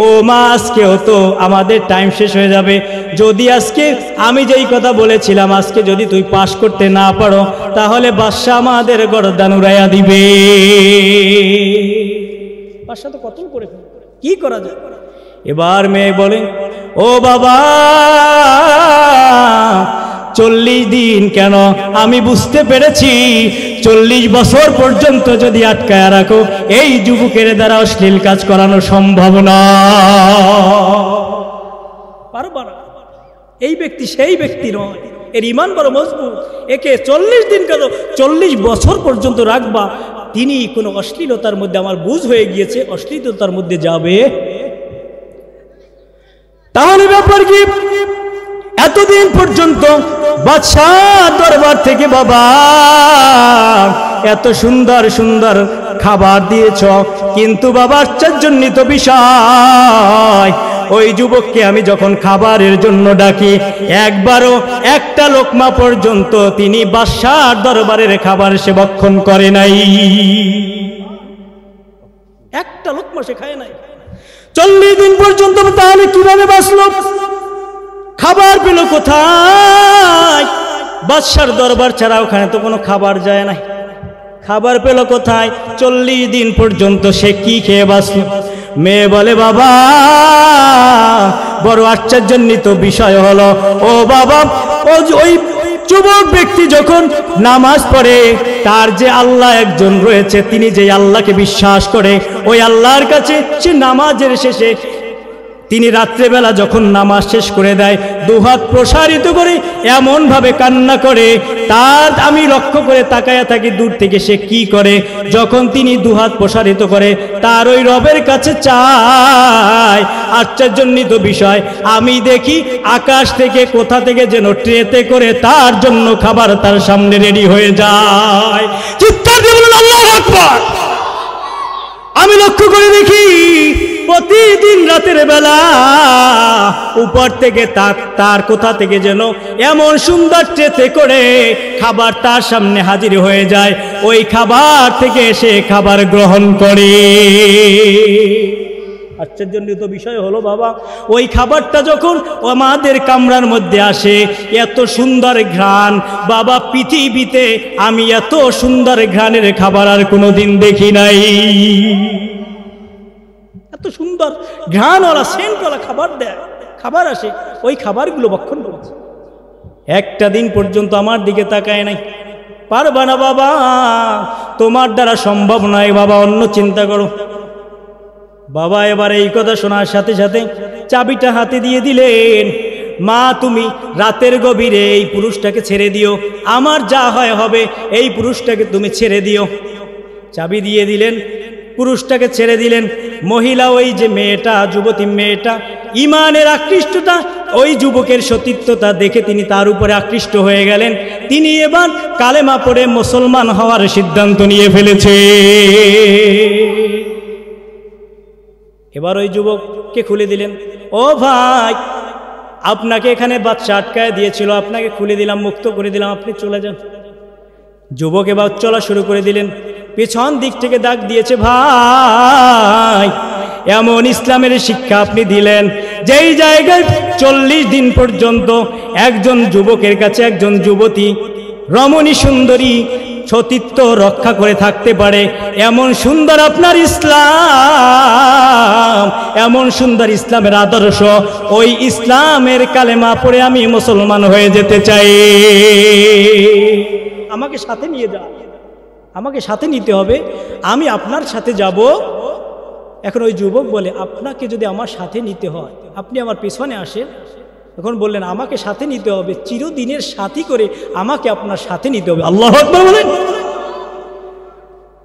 ও মা, আজকেও তো আমাদের টাইম শেষ হয়ে যাবে। যদি আজকে আমি যেই কথা বলেছিলাম, আজকে যদি তুই পাশ করতে না পারো, তাহলে বাদশা আমাদের গর্দান উড়াইয়া দিবে। বাদশা তো কতল করে ফেলবে, কি করা যায়? এবার মেয়ে বলে, ও বাবা, 40 দিন কেন, আমি বুঝতে পেরেছি 40 বছর পর্যন্ত যদি আটকায় রাখো, এই যুবকের দ্বারা অশ্লীল কাজ করানো সম্ভব না। বারবার এই ব্যক্তি সেই ব্যক্তি নয়, এর ঈমান বড় মজবুত। একে 40 দিন কেন, 40 বছর পর্যন্ত রাখবা, তিনি কোনো অশ্লীলতার মধ্যে, আমার বুঝ হয়ে গিয়েছে অশ্লীলতার মধ্যে যাবে। তাহলে ব্যাপার কি? এতদিন পর্যন্ত বাদশাহ দরবার থেকে বাবা এত সুন্দর সুন্দর খাবার দিয়েছ, কিন্তু বাবা আশ্চর্যজনিত বিষয়, ওই যুবককে আমি যখন খাবারের জন্য ডাকি, একবারও একটা লোকমা পর্যন্ত তিনি বাদশাহর দরবারের খাবার সে ভক্ষণ করে নাই। একটা লোকমা সে খায় নাই 40 দিন পর্যন্ত। তাহলে কিভাবে বাঁচলো? খাবার পেল কোথায়? বাদশার দরবার ছাড়া ওখানে তো কোনো খাবার যায় না। খাবার পেল কোথায়? 40 দিন পর্যন্ত সে কি খেয়ে বাঁচল? মেয়ে বলে, বাবা, বড় আশ্চর্যজনিত বিষয় হলো, ও বাবা, ওই যুবক ব্যক্তি যখন নামাজ পড়ে, তার যে আল্লাহ একজন রয়েছে, তিনি যে আল্লাহকে বিশ্বাস করে, ওই আল্লাহর কাছে সে নামাজের শেষে, তিনি রাত্রেবেলা যখন নামাজ শেষ করে দেয়, 2 হাত প্রসারিত করে এমন ভাবে কান্না করে, তার আমি লক্ষ্য করে তাকায়া থাকি দূর থেকে সে কি করে। যখন তিনি 2 হাত প্রসারিত করে তার ওই রবের কাছে চায়, আশ্চর্যজনিত বিষয়, আমি দেখি আকাশ থেকে কোথা থেকে যেন ট্রেতে করে তার জন্য খাবার তার সামনে রেডি হয়ে যায়। চিৎকার দিয়ে বলুন আল্লাহু আকবার। আমি লক্ষ্য করে দেখি প্রতিদিন রাতের বেলা উপর থেকে তার কোথা থেকে যেন এমন সুন্দর ট্রেতে করে খাবার তার সামনে হাজির হয়ে যায়। ওই খাবার থেকে সে খাবার গ্রহণ করে। আশ্চর্যজনিত বিষয় হলো বাবা, ওই খাবারটা যখন আমাদের কামরার মধ্যে আসে, এত সুন্দর ঘ্রাণ, বাবা পৃথিবীতে আমি এত সুন্দর ঘ্রাণের খাবার আর কোনোদিন দেখি নাই। এত সুন্দর ঘ্রাণওয়ালা সেন্টওয়ালা খাবার দেয়, খাবার আসে, ওই খাবারগুলো ভক্ষণ করছে। একটা দিন পর্যন্ত আমার দিকে তাকায় নাই। পারবা না বাবা, তোমার দ্বারা সম্ভব নয় বাবা, অন্য চিন্তা করো। বাবা এবার এই কথা শোনার সাথে সাথে চাবিটা হাতে দিয়ে দিলেন। মা তুমি রাতের গভীরে এই পুরুষটাকে ছেড়ে দিও, আমার যা হয় হবে, এই পুরুষটাকে তুমি ছেড়ে দিও। চাবি দিয়ে দিলেন, পুরুষটাকে ছেড়ে দিলেন। মহিলা ওই যে মেয়েটা, যুবতী মেয়েটা, ইমানের আকৃষ্টতা, ওই যুবকের সতীত্বতা দেখে তিনি তার উপরে আকৃষ্ট হয়ে গেলেন। তিনি এবার কালেমা পড়ে মুসলমান হওয়ার সিদ্ধান্ত নিয়ে ফেলেছে। এবার ওই যুবককে খুলে দিলেন। ও ভাই, আপনাকে এখানে বাদশা আটকায় দিয়েছিল, আপনাকে খুলে দিলাম, মুক্ত করে দিলাম, আপনি চলে যান। যুবক এবার চলা শুরু করে দিলেন। পেছন দিক থেকে ডাক দিয়েছে, ভাই এমন ইসলামের শিক্ষা আপনি দিলেন যেই জায়গায় 40 দিন পর্যন্ত একজন যুবকের কাছে একজন যুবতী রমণী সুন্দরী সতীত্ব রক্ষা করে থাকতে পারে, এমন সুন্দর আপনার ইসলাম, এমন সুন্দর ইসলামের আদর্শ, ওই ইসলামের কালেমা পড়ে আমি মুসলমান হয়ে যেতে চাই। আমাকে সাথে নিয়ে যাও, আমাকে সাথে নিতে হবে, আমি আপনার সাথে যাব। এখন ওই যুবক বলে, আপনাকে যদি আমার সাথে নিতে হয় আপনি আমার পেছনে আসেন। এখন বললেন, আমাকে সাথে নিতে হবে, চিরদিনের সাথী করে আমাকে আপনার সাথে নিতে হবে। আল্লাহু আকবার বলেন।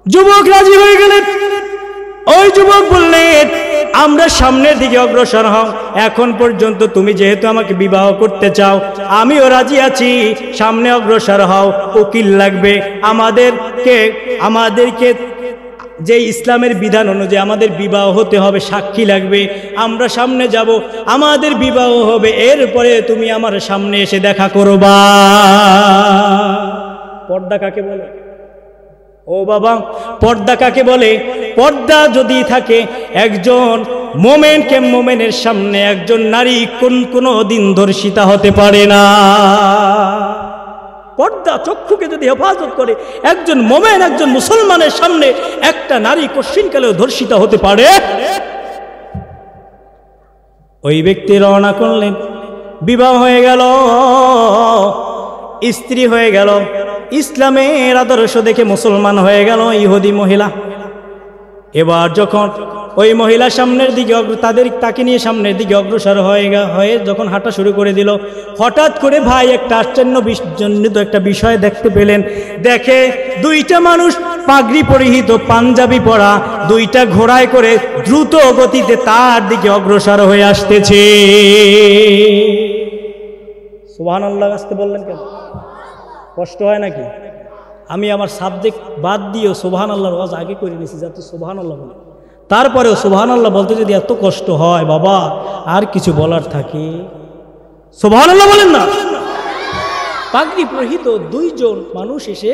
যুবক রাজি হয়ে গেলেন। ওই যুবক বললেন, আমরা সামনের দিকে অগ্রসর হও, এখন পর্যন্ত তুমি যেহেতু আমাকে বিবাহ করতে চাও, আমিও রাজি আছি, সামনে অগ্রসর হও। উকিল লাগবে, আমাদেরকে যে ইসলামের বিধান অনুযায়ী আমাদের বিবাহ হতে হবে, সাক্ষী লাগবে, আমরা সামনে যাব, আমাদের বিবাহ হবে, এরপরে তুমি আমার সামনে এসে দেখা করবা। পর্দা কাকে বলে? ও বাবা, পর্দা কাকে বলে? পর্দা যদি থাকে, একজন মোমেনের সামনে একজন নারী কোনো দিন ধর্ষিতা হতে পারে না। পর্দা চক্ষুকে যদি হেফাজত করে, একজন মোমেন, একজন মুসলমানের সামনে একটা নারী কশ্চিনকালেও ধর্ষিতা হতে পারে। ওই ব্যক্তি রওনা করলেন, বিবাহ হয়ে গেল, স্ত্রী হয়ে গেল, ইসলামের আদর্শ দেখে মুসলমান হয়ে গেল ইহুদি মহিলা। এবার যখন ওই মহিলা সামনের দিকে তাকে নিয়ে সামনের দিকে অগ্রসর হয়ে যখন হাঁটা শুরু করে দিল, হঠাৎ করে ভাই একটা আশ্চর্যজনিত একটা বিষয় দেখতে পেলেন। দেখে দুইটা মানুষ পাগড়ি পরিহিত, পাঞ্জাবি পরা, দুইটা ঘোড়ায় করে দ্রুত গতিতে তার দিকে অগ্রসর হয়ে আসতেছে। সুবহানাল্লাহ আসতে বললেন কেন? কষ্ট হয় নাকি? আমি আমার সাবজেক্ট বাদ দিয়েও সুবহানাল্লাহর ওয়াজ আগে করে নিয়েছি যাতে সুবহানাল্লাহ বলে, তারপরেও সুবহানাল্লাহ বলতে যদি এত কষ্ট হয় বাবা, আর কিছু বলার থাকে? সুবহানাল্লাহ বলেন না। পাগড়ি পরিহিত দুইজন মানুষ এসে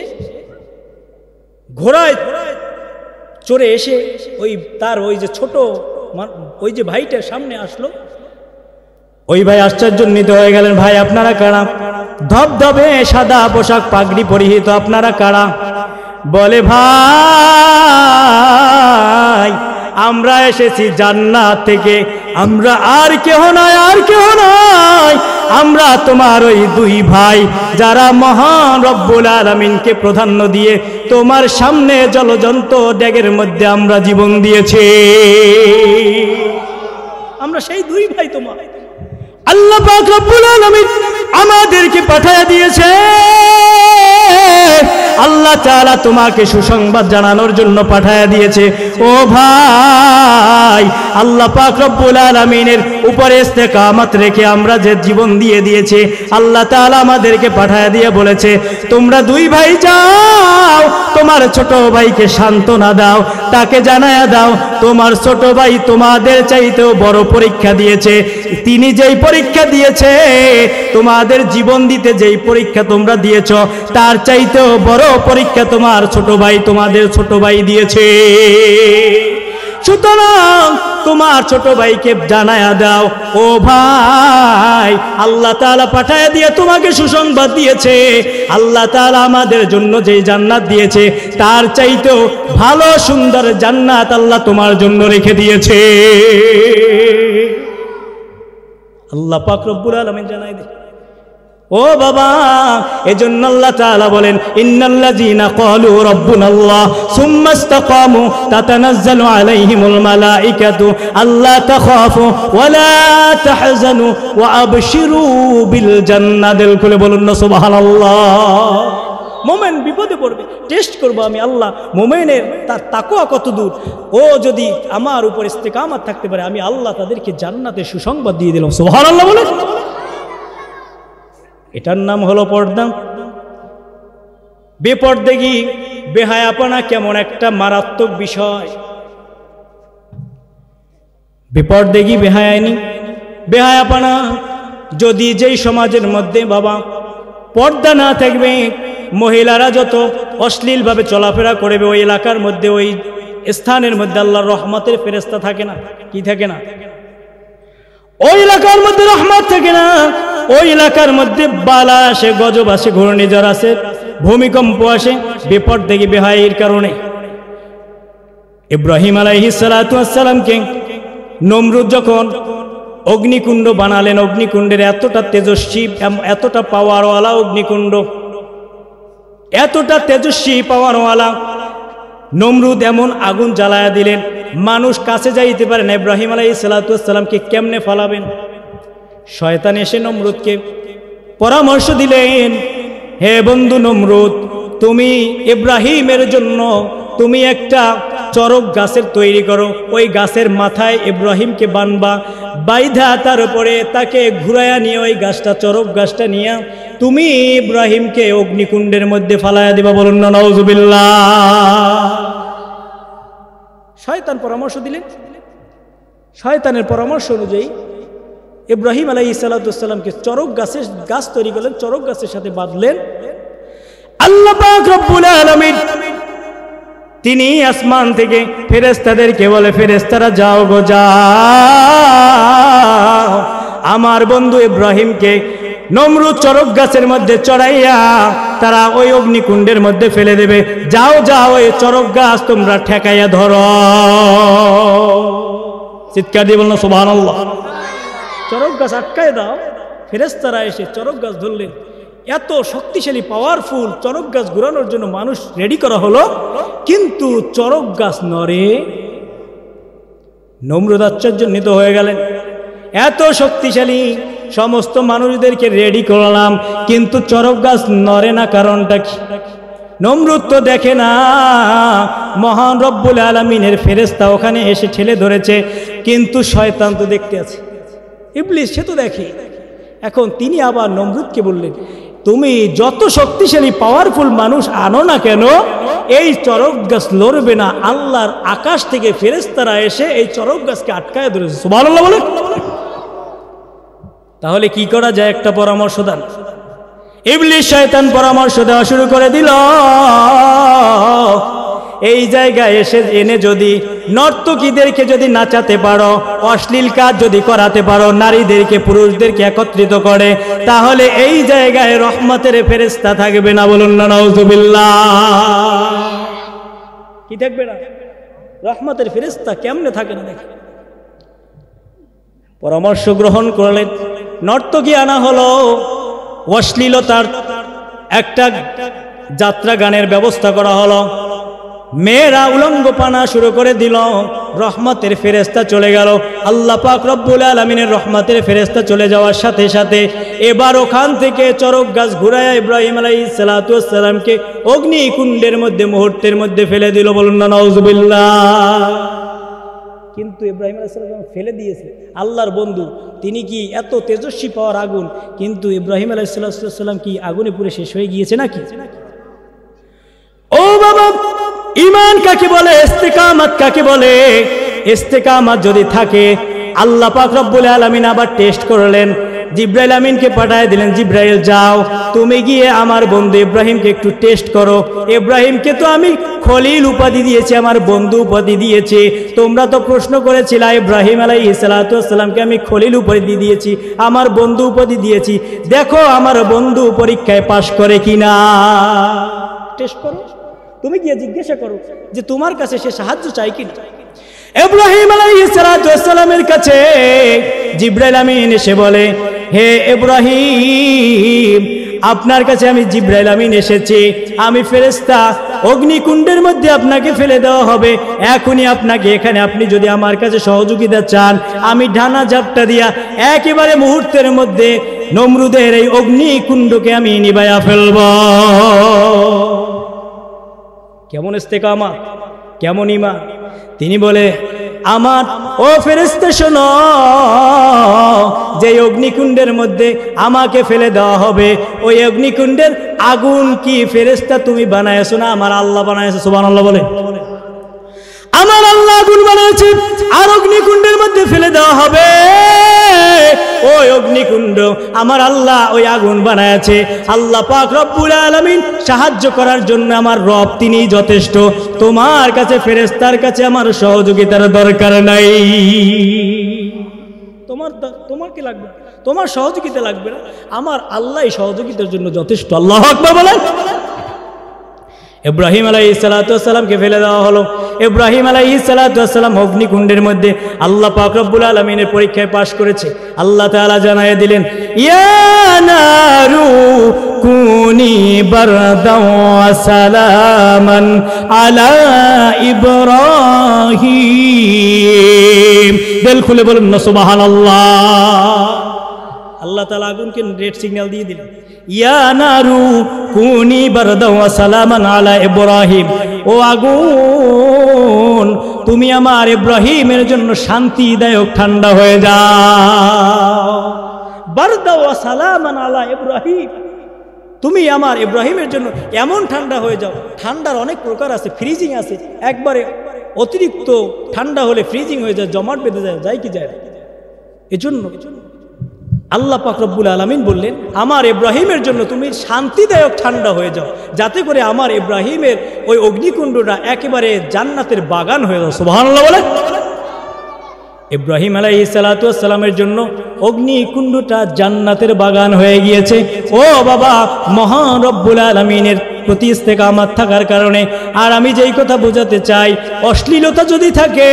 ঘোড়ায় চড়ে এসে তার ওই যে ছোট ওই যে ভাইটার সামনে আসলো। ওই ভাই আশ্চর্যান্বিত হয়ে গেলেন, ভাই আপনারা কারা? ধবধবে সাদা পোশাক, পাগড়ি পরিহিত, আপনারা কারা? বলে, ভাই আমরা এসেছি জান্নাত থেকে, আমরা আর কেহ নয়, আর কেহ নয়, আমরা তোমার ওই দুই ভাই যারা মহান রব্বুল আলামিনকে প্রাধান্য দিয়ে তোমার সামনে জলজন্ত ড্যাগের মধ্যে আমরা জীবন দিয়েছি। আমরা সেই দুই ভাই, তোমার আল্লাহ পাক রব্বুল আলামিন আমাদেরকে পাঠিয়ে দিয়েছে। আল্লাহ তাআলা তোমাকে সুসংবাদ জানানোর জন্য পাঠিয়ে দিয়েছে। ও ভাই, আল্লাহ পাক রব্বুল আলামিনের উপরে ইস্তেকামত রেখে আমরা যে জীবন দিয়ে দিয়েছে, আল্লাহ তাআলা আমাদেরকে পাঠিয়ে দিয়ে বলেছে, তোমরা দুই ভাই যাও, তোমার ছোট ভাইকে সান্ত্বনা দাও, তাকে জানায়া দাও তোমার ছোট ভাই তোমাদের চাইতেও বড় পরীক্ষা দিয়েছে। তিনি যেই পরীক্ষা দিয়েছে, তোমাদের জীবন দিতে যেই পরীক্ষা তোমরা দিয়েছ, তার চাইতেও বড় পরীক্ষা তোমার ছোট ভাই, তোমাদের ছোট ভাই দিয়েছে। সুতরাং তোমার ছোট ভাইকে জানায়া দাও, ও ভাই আল্লাহ তাআলা পাঠায় দিয়ে তোমাকে সুসংবাদ দিয়েছে, আল্লাহ তাআলা আমাদের জন্য যেই জান্নাত দিয়েছে তার চাইতেও ভালো সুন্দর জান্নাত আল্লাহ তোমার জন্য রেখে দিয়েছে। আল্লাহ পাক রব্বুল আলামিন জানাই দেয়। ও বাবা, এজন্য আল্লাহ তাআলা বলেন ইন্নাল্লাযীনা ক্বালু রাব্বুনাল্লাহ সুম্মা ইসতাকামু তাতানাজ্জালু আলাইহিমুল মালাইকাতু আল্লা তাখাফু ওয়া লা তাহজানু ওয়া আবশিরু বিল জান্নাহ। দিল খুলে বলুন না সুবহানাল্লাহ। মোমেন বিপদে পড়বে, টেস্ট করব আমি আল্লাহ মোমেনের তার তাকওয়া কত দূর। ও যদি আমার উপর ইস্তেকামত থাকতে পারে, আমি আল্লাহ তাদেরকে জান্নাতের সুসংবাদ দিয়ে দিলাম। সুবহানাল্লাহ বলে। এটার নাম হলো পর্দা। বেপর্দেগী বেহায়াপনা কেমন একটা মারাত্মক বিষয়। বেপর্দেগী বেহায়াপনা যদি যেই সমাজের মধ্যে বাবা পর্দা না থাকবে, মহিলারা যত অশ্লীলভাবে চলাফেরা করবে, ওই এলাকার মধ্যে ওই স্থানের মধ্যে আল্লাহর রহমতের ফেরেশতা থাকে না। কি থাকে না? ওই এলাকার মধ্যে রহমত থাকে না। ওই এলাকার মধ্যে বালা আসে, গজব আসে, ঘূর্ণিঝড় আসে, ভূমিকম্প আসে, বেপরদেগী বেহায়ার কারণে। ইব্রাহিম আলাইহিস সালাতু ওয়াস সালামকে নমরুদ যখন অগ্নিকুণ্ড বানালেন, অগ্নিকুণ্ডের এতটা তেজস্বী, এতটা পাওয়ারওয়ালা অগ্নিকুণ্ড, এতটা তেজস্বী পাওয়ারওয়ালা, নমরুদ এমন আগুন জ্বালায়া দিলেন, মানুষ কাছে যাইতে পারে না। ইব্রাহিম আলাইহিস সালাতু ওয়াস সালামকে কেমনে ফালাবেন? শয়তান এসে নমরুদকে পরামর্শ দিলেন, হে বন্ধু নমরুদ, তুমি ইব্রাহিমের জন্য তুমি একটা চরক গাছের তৈরি করো, ওই গাছের মাথায় ইব্রাহিমকে বানবা, বাইধা তার উপরে তাকে ঘুরাইয়া নিয়ে ওই গাছটা, চরক গাছটা নিয়ে তুমি ইব্রাহিমকে অগ্নিকুণ্ডের মধ্যে ফালাইয়া দিবা। বলুন না নাউজুবিল্লাহ। শয়তান পরামর্শ দিলেন। শয়তানের পরামর্শ অনুযায়ী ইব্রাহিম আলাইহিস সালাতু ওয়াস সালামকে চরক গাছ তৈরি করলেন, চরক গাছের সাথে বাঁধলেন। আল্লাহ পাক রব্বুল আলামিন তিনি আসমান থেকে ফেরেশতাদেরকে বলে, ফেরেশতারা যাও গো যাও, আমার বন্ধু ইব্রাহিমকে নমরুদ চরক গাছের মধ্যে চড়াইয়া তারা ওই অগ্নিকুণ্ডের মধ্যে ফেলে দেবে। যাও যাও, ওই চরক গাছ তোমরা ঠেকাইয়া ধরো। চিৎকার দিয়ে বলল সুবহানাল্লাহ। চরক গাছ আটকায় দাও। ফেরেশতারা এসে চরক গাছ ধরলেন। এত শক্তিশালী পাওয়ারফুল চরক গাছ ঘুরানোর জন্য মানুষ রেডি করা হলো, কিন্তু চরক গাছ নড়ে। নমরুদ আশ্চর্যান্বিত হয়ে গেলেন, এত শক্তিশালী সমস্ত মানুষদেরকে রেডি করলাম, কিন্তু চরক গাছ নড়ে না, কারণটা কি? নমরুদ তো দেখে না, মহান রব্বুল আলামিনের ফেরেশতা ওখানে এসে ঠেলে ধরেছে, কিন্তু শয়তান তো দেখতে আছে, ইবলিস সে তো দেখে। এখন তিনি আবার নমরুদকে বললেন, তুমি যত শক্তিশালী পাওয়ারফুল মানুষ আনো না কেন, এই চরক গাছ লড়বে না। আল্লাহর আকাশ থেকে ফেরেশতারা এসে এই চরক গাছকে আটকায় ধরেছে। সুবহানাল্লাহ বলে। তাহলে কি করা যায়? একটা পরামর্শ দেন। ইবলিস শয়তান পরামর্শ দেওয়া শুরু করে দিল, এই জায়গায় এসে এনে যদি নর্তকীদেরকে যদি নাচাতে পারো, অশ্লীল কাজ যদি করাতে পারো, নারীদেরকে পুরুষদেরকে একত্রিত করে, তাহলে এই জায়গায় রহমতের ফেরেশতা থাকবে না। বলুন না নাউজুবিল্লাহ। কি থাকবে না? রহমতের ফেরেশতা কেমনে থাকে না? দেখেন, পরামর্শ গ্রহণ করলেন, নর্তকী আনা হলো, অশ্লীলতার একটা যাত্রা গানের ব্যবস্থা করা হলো, মেয়েরা উলঙ্গ পানা শুরু করে দিল, রহমতের ফেরেশতা চলে গেল। আল্লাহ পাক রব্বুল আলামিনের রহমতের ফেরেশতা চলে যাওয়ার সাথে সাথে এবার ওখান থেকে চরক গাছ ঘুরায়া ইব্রাহিম আলাইহিস সালাতু ওয়াস সালামকে অগ্নিকুণ্ডের মধ্যে মুহূর্তের মধ্যে ফেলে দিল। বলুন না নাউজুবিল্লাহ। কিন্তু ইব্রাহিম আলাইহিস সালাম ফেলে দিয়েছে, আল্লাহর বন্ধু তিনি কি এত তেজস্বী পাওয়ার আগুন, কিন্তু ইব্রাহিম আলাইহিস সালাম কি আগুনে পুড়ে শেষ হয়ে গিয়েছে নাকি? ও বাবা, ঈমান কাকে বলে? ইস্তেকামত কাকে বলে? ইস্তেকামত যদি থাকে, আল্লাহ পাক রব্বুল আলামিন আবার টেস্ট করলেন, জিব্রাইল আমিনকে পাঠিয়ে দিলেন, জিব্রাইল যাও তুমি গিয়ে আমার বন্ধু ইব্রাহিমকে একটু টেস্ট করো। ইব্রাহিমকে তো আমি খলিল উপাধি দিয়েছি, আমার বন্ধু উপাধি দিয়েছি, তোমরা তো প্রশ্ন করেছিলে ইব্রাহিম আলাইহিস সালাতু ওয়াস সালামকে আমি খলিল উপাধি দিয়েছি, আমার বন্ধু উপাধি দিয়েছি, দেখো আমার বন্ধু পরীক্ষায় পাশ করে কিনা, টেস্ট করো। তুমি গিয়ে জিজ্ঞাসা করো যে তোমার কাছে সে সাহায্য চাই কিনা। ইব্রাহিম আলাইহিস সালাতু ওয়াস সালামের কাছে জিব্রাইল আমিন এসে বলে, হে ইব্রাহিম, আপনার কাছে আমি জিবরাইল আমিন এসেছি, আমি ফেরেশতা, অগ্নিকুণ্ডের মধ্যে আপনাকে ফেলে দেওয়া হবে এখনই আপনাকে এখানে। আপনি যদি আমার কাছে সহযোগিতা চান, আমি ডানা ঝাপটা দিয়া একেবারে মুহূর্তের মধ্যে নমরুদের এই অগ্নিকুণ্ডকে আমি নিভাইয়া ফেলব। কেমন ইস্তেকামত, কেমন ঈমান! তিনি বলে, আমার ও ফেরেশতা শোনো, যে অগ্নিকুণ্ডের মধ্যে আমাকে ফেলে দেওয়া হবে, ওই অগ্নিকুণ্ডের আগুন কি ফেরেশতা তুমি বানায়ছো না আমার আল্লাহ বানায়ছে? সুবহানাল্লাহ বলে। আমার আল্লাহ আগুন বানাইছে, আর অগ্নিকুণ্ডের মধ্যে ফেলে দেওয়া হবে ওই অগ্নিকুণ্ড আমার আল্লাহ ওই আগুন বানাইছে। আল্লাহ পাক রব্বুল আলামিন সাহায্য করার জন্য আমার রব তিনি যথেষ্ট। তোমার কাছে ফেরেশতার কাছে আমার সহযোগিতার দরকার নাই। তোমার কি লাগবে? তোমার সহযোগিতা লাগবে না, আমার আল্লাহ সহযোগিতার জন্য যথেষ্ট। আল্লাহু আকবার বলেন। ইব্রাহিম আলাইহিস সালাতু ওয়াস সালামকে ফেলে দেওয়া হলো। ইব্রাহিম আলাইহিস সালাতু ওয়াস সালাম অগ্নিকুণ্ডের মধ্যে আল্লাহ পাক রব্বুল আলামিনের পরীক্ষায় পাশ করেছে। আল্লাহ তাআলা জানায়ে দিলেন, ইয়া নারু কুনি বারদাও ওয়া সালামান আলা ইব্রাহিম। দিল খুলে বলুন না সুবহানাল্লাহ। আল্লাহ তাআলা আগুনকে রেড সিগন্যাল দিয়ে দিলেন, ইয়া নারু কুনি বারদাও ওয়া সালামান আলা ইব্রাহিম। ও আগুন, তুমি আমার ইব্রাহিমের জন্য শান্তিদায়ক ঠান্ডা হয়ে যাও। বারদাও ওয়া সালামান আলা ইব্রাহিম, তুমি আমার ইব্রাহিমের জন্য এমন ঠান্ডা হয়ে যাও। ঠান্ডার অনেক প্রকার আছে, ফ্রিজিং আছে, একবারে অতিরিক্ত ঠান্ডা হলে ফ্রিজিং হয়ে যায়, জমাট বেঁধে যায় কি যায় না। এজন্য আল্লাহ পাক রব্বুল আলামিন বললেন, আমার ইব্রাহিমের জন্য তুমি শান্তিদায়ক ঠান্ডা হয়ে যাও, যাতে করে আমার ইব্রাহিমের ওই অগ্নিকুণ্ডটা একেবারে জান্নাতের বাগান হয়ে যাও। সুবহানাল্লাহ বলে। ইব্রাহিম আলাইহিস সালাতু ওয়াস সালামের জন্য অগ্নিকুণ্ডটা জান্নাতের বাগান হয়ে গিয়েছে। ও বাবা, মহান রব্বুল আলামিনের প্রতি ইস্তেকামত থাকার কারণে। আর আমি যেই কথা বোঝাতে চাই, অশ্লীলতা যদি থাকে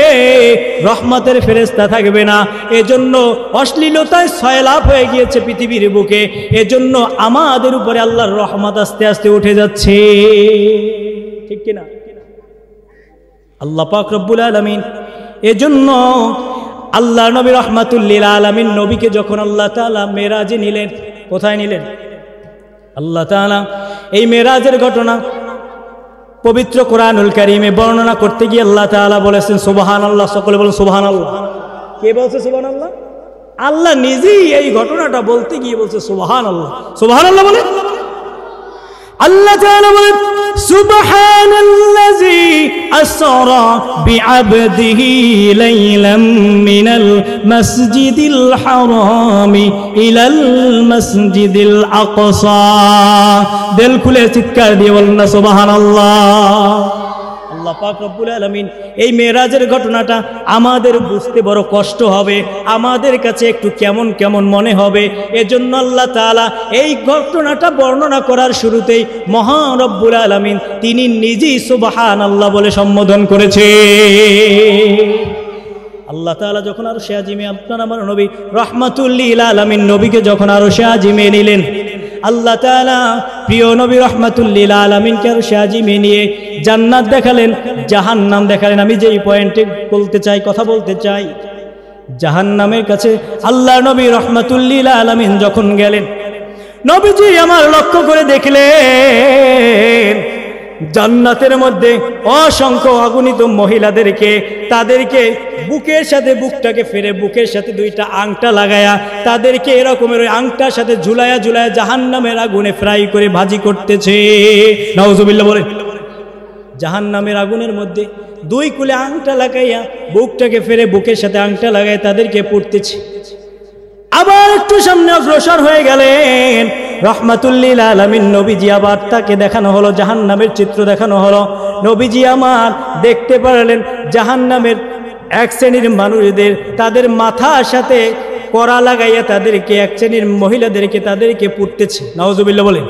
রহমতের ফেরেশতা থাকবে না। এজন্য অশ্লীলতায় সয়লাভ হয়ে গিয়েছে পৃথিবীর বুকে। এজন্য আমাদের উপরে আল্লাহর রহমত আস্তে আস্তে উঠে যাচ্ছে, ঠিক কিনা? আল্লাহ পাক রব্বুল আলামিন এজন্য আল্লাহ নবী রাহমাতুল লিল আলামিন নবীকে যখন আল্লাহ তাআলা মেরাজে নিলেন, কোথায় নিলেন? আল্লাহ তাআলা এই মেরাজের ঘটনা পবিত্র কোরআনুল কারীমে বর্ণনা করতে গিয়ে আল্লাহ তাআলা বলেছেন সুবহানাল্লাহ। সকলে বলুন সুবহানাল্লাহ। কে বলছে সুবহানাল্লাহ? আল্লাহ নিজেই এই ঘটনাটা বলতে গিয়ে বলছে সুবহানাল্লাহ। সুবহানাল্লাহ বলে। আল্লাহ তাআলা বলেন, সুবহানাল্লাযী আসরা বিআবদিহি লাইলাম মিনাল মাসজিদিল হারামি ইলাল মাসজিদিল আকসা। দিল খুলে চিৎকার দিয়ে বলুন না সুবহানাল্লাহ। আল্লাহ পাক রব্বুল আলামিন এই মেরাজের ঘটনাটা আমাদের বুঝতে বড় কষ্ট হবে, আমাদের কাছে একটু কেমন কেমন মনে হবে। এজন্য আল্লাহ তাআলা এই ঘটনাটা বর্ণনা করার শুরুতেই মহান রব্বুল আলামিন তিনি নিজেই সুবহানাল্লাহ বলে সম্বোধন করেছে। আল্লাহ তাআলা যখন আরশে আজিমে আপনার আমার নবী রাহমাতুল লিল আলামিন নবীকে যখন আরশে আজিমে নিলেন, আল্লাহ তাআলা প্রিয় নবী রাহমাতুল লিল আলামিনকে আরশে আজিমে নিয়ে জান্নাত দেখালেন, জাহান্নাম দেখালেন। আমি যেই পয়েন্টে বলতে চাই, কথা বলতে চাই, জাহান্নামের কাছে আল্লাহ নবী রাহমাতুল লিল আলামিন যখন গেলেন, নবীজি আমার লক্ষ্য করে দেখলেন জান্নাতের মধ্যে অসংখ্য অগণিত মহিলাদেরকে, তাদেরকে বুকের সাথে বুকটাকে ফেরে বুকের সাথে দুইটা আংটা লাগায়া তাদেরকে এরকমের ওই আংটার সাথে ঝুলায়া ঝুলায়া জাহান্নামের আগুনে ফ্রাই করে ভাজি করতেছে। নাউজুবিল্লাহ বলে। জাহান্নামের আগুনের মধ্যে দুই কুলে আংটা লাগাইয়া বুকটাকে ফেরে বুকের সাথে আংটা লাগায় তাদেরকে পুড়তেছে। আবার একটু সামনে অগ্রসর হয়ে গেলেন, রাহমাতুল লিল আলামিন নবীজি আবার তাকে দেখানো হলো জাহান্নামের চিত্র দেখানো হলো। নবীজি আমার দেখতে পারলেন জাহান্নামের এক শ্রেণীর মানুষদের তাদের মাথার সাথে কড়া লাগাইয়া তাদেরকে, এক শ্রেণীর মহিলাদেরকে তাদেরকে পুড়তেছে। নাউজুবিল্লাহ বলে।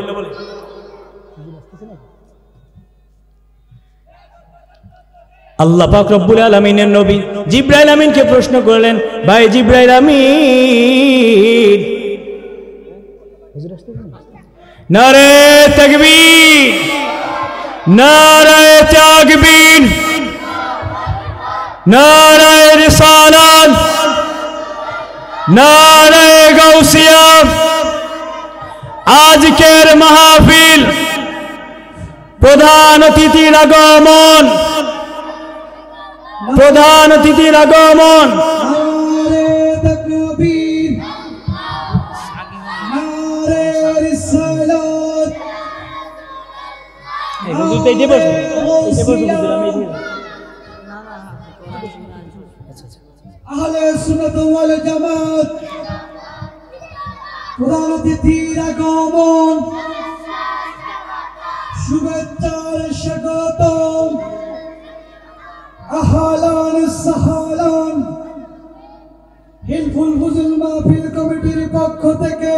আল্লাহ পাক রব্বুল আলামিনের নবী জিবরাইল আমিনকে প্রশ্ন করলেন, ভাই জিবরাইল আমিন, নারে তাকবীর, নারে তাকবীর, নারে রিসালাত, নারে গাউসিয়া। আজকের মাহফিল প্রধান অতিথির আগমন, প্রধান অতিথির আগমন। নারে তাকবীর, নারে রিসালাত, আহলে সুন্নাত ওয়াল জামাত। প্রধান অতিথির আগমন, শুভেচ্ছার স্বাগতম, আহলান সাহলান। হিলফুল ফুজুল মাহফিল কমিটির পক্ষ থেকে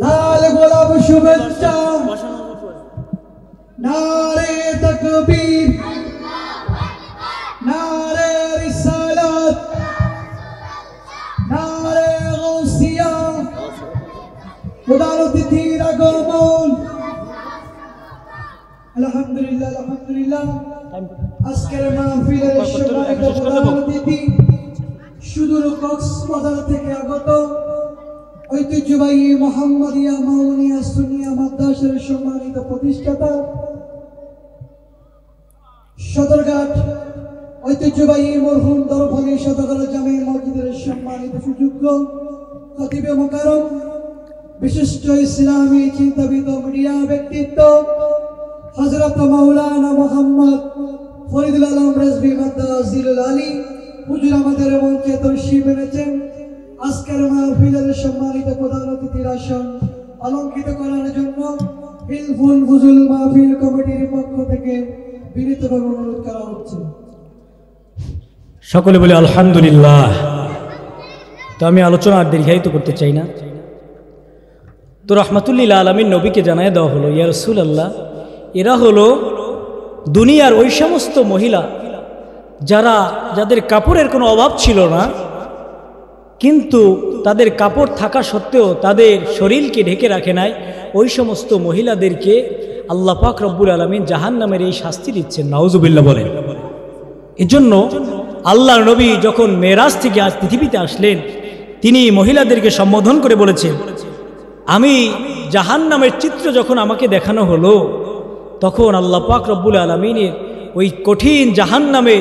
লাল গোলাপ শুভেচ্ছা। নারে তাকবীর, নারে রিসালাত, নারে গাউসিয়া। প্রধান অতিথির আগমন। আলহামদুলিল্লাহ, আলহামদুলিল্লাহ। আজকের মাহফিলের সম্মানিত প্রধান অতিথি সুদূর কক্সবাজার থেকে আগত ঐতিহ্যবাহী মোহাম্মদিয়া মাউনিয়া সুন্নিয়া মাদ্রাসার সম্মানিত প্রতিষ্ঠাতা, সদরঘাট ঐতিহ্যবাহী মরহুম দরফানি সদরঘাট জামে মসজিদের সম্মানিত সুযোগ্য খতিবে মোকাররম, বিশিষ্ট ইসলামী চিন্তাবিদ মিডিয়া ব্যক্তিত্ব হযরত মাওলানা মোহাম্মদ ফরিদুল আলম রেজভী মাদ্দাজিলুল আলী হুজুর আমাদের মঞ্চে তশরিফ এনেছেন। আজকের মাহফিলের সম্মানিত প্রধান অতিথির আসন অলঙ্কৃত করার জন্য হিলফুল ফুজুল মাহফিল কমিটির পক্ষ থেকে বিনীতভাবে অনুরোধ করা হচ্ছে। সকলে বলে আলহামদুলিল্লাহ। তো আমি আলোচনা আর দীর্ঘায়িত করতে চাই না। তো রহমাতুল্লিল আলামিন নবীকে জানায় দেওয়া হলো, ইয়া রাসূলুল্লাহ, এরা হলো দুনিয়ার ওই সমস্ত মহিলা যাদের কাপড়ের কোনো অভাব ছিল না, কিন্তু তাদের কাপড় থাকা সত্ত্বেও তাদের শরীরকে ঢেকে রাখে নাই। ওই সমস্ত মহিলাদেরকে আল্লাহ পাক রব্বুল আলামিন জাহান্নামের এই শাস্তি দিচ্ছেন। নাউজুবিল্লাহ বলেন। এজন্য আল্লাহর নবী যখন মেরাজ থেকে আজ পৃথিবীতে আসলেন, তিনি মহিলাদেরকে সম্বোধন করে বলেছেন, আমি জাহান্নামের চিত্র যখন আমাকে দেখানো হলো, তখন আল্লাহ পাক রব্বুল আলামিনের ওই কঠিন জাহান্নামে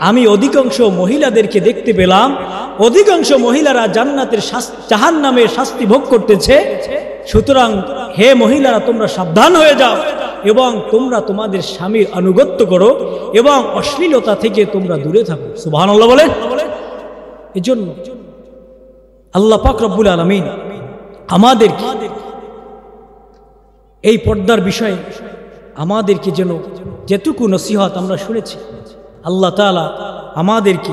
আমি অধিকাংশ মহিলাদেরকে দেখতে পেলাম। অধিকাংশ মহিলারা জান্নাতের জাহান্নামের শাস্তি ভোগ করতেছে। সুতরাং হে মহিলারা, তোমরা সাবধান হয়ে যাও এবং তোমরা তোমাদের স্বামীর আনুগত্য করো এবং অশ্লীলতা থেকে তোমরা দূরে থাকো। সুবহানাল্লাহ বলেন। এজন্য আল্লাহ পাক রব্বুল আলামিন আমাদেরকে এই পর্দার বিষয়ে আমাদেরকে যেন যেটুকু নসিহত আমরা শুনেছি, আল্লাহ তাআলা আমাদেরকে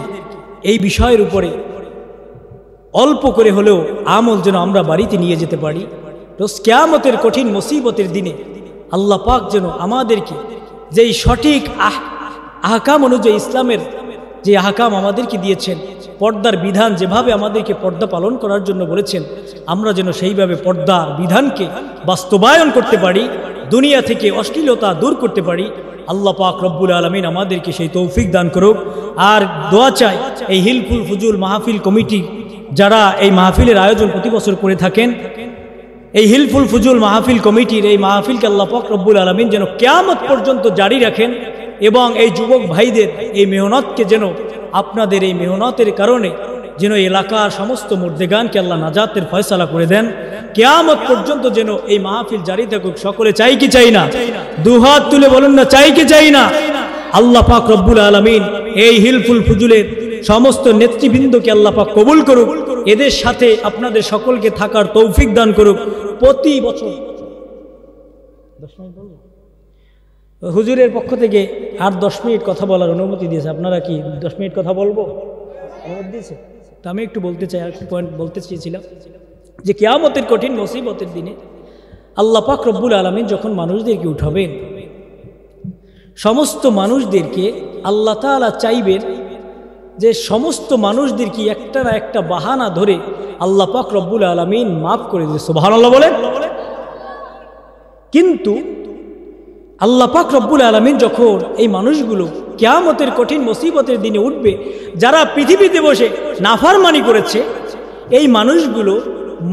এই বিষয়ের উপরে অল্প করে হলেও আমল যেন আমরা বাড়িতে নিয়ে যেতে পারি। রোজ কিয়ামতের কঠিন মুসিবতের দিনে আল্লাহ পাক যেন আমাদেরকে যেই সঠিক আহকাম অনুযায়ী ইসলামের যে আহকাম আমাদেরকে দিয়েছেন, পর্দার বিধান যেভাবে আমাদেরকে পর্দা পালন করার জন্য বলেছেন, আমরা যেন সেইভাবে পর্দার বিধানকে বাস্তবায়ন করতে পারি, দুনিয়া থেকে অশ্লীলতা দূর করতে পারি। আল্লাহ পাক রব্বুল আলামিন আমাদেরকে সেই তৌফিক দান করুক। আর দোয়া চাই এই হিলফুল ফুজুল মাহফিল কমিটি যারা এই মাহফিলের আয়োজন প্রতি বছর করে থাকেন, এই হিলফুল ফুজুল মাহফিল কমিটির এই মাহফিলকে আল্লাহ পাক রব্বুল আলামিন যেন কিয়ামত পর্যন্ত জারি রাখেন এবং এই যুবক ভাইদের এই মেহনতকে যেন আপনাদের এই মেহনতের কারণে যেন এলাকার সমস্ত মুর্দেগানকে আল্লাহ নাজাতের ফয়সালা করে দেন। কিয়ামত পর্যন্ত যেন এই মাহফিল জারি থাকুক। সকলে চাই কি চাই না? দুহাত তুলে বলুন না, চাই কি চাই না? আল্লাহ পাক রব্বুল আলামিন এই হিলফুল ফুজুলের সমস্ত নেতৃবৃন্দকে আল্লাহ পাক কবুল করুক, এদের সাথে আপনাদের সকলকে থাকার তৌফিক দান করুক। প্রতি বছর হুজুরের পক্ষ থেকে আর 10 মিনিট কথা বলার অনুমতি দিয়েছে। আপনারা কি 10 মিনিট কথা বলবো? অনুমতি দিয়েছে? তা আমি একটু বলতে চাই, আরেকটি পয়েন্ট বলতে চেয়েছিলাম যে কিয়ামতের কঠিন মুসিবতের দিনে আল্লাহ পাক রব্বুল আলামিন যখন মানুষদেরকে উঠাবেন, সমস্ত মানুষদেরকে আল্লাহ তাআলা চাইবেন যে সমস্ত মানুষদেরকে একটা না একটা বাহানা ধরে আল্লাহ পাক রব্বুল আলামিন মাফ করে দিয়েছে। সুবহানাল্লাহ বলেন। কিন্তু আল্লাহ পাক রব্বুল আলামিন যখন এই মানুষগুলো কিয়ামতের কঠিন মুসিবতের দিনে উঠবে, যারা পৃথিবীতে বসে নাফরমানি করেছে, এই মানুষগুলো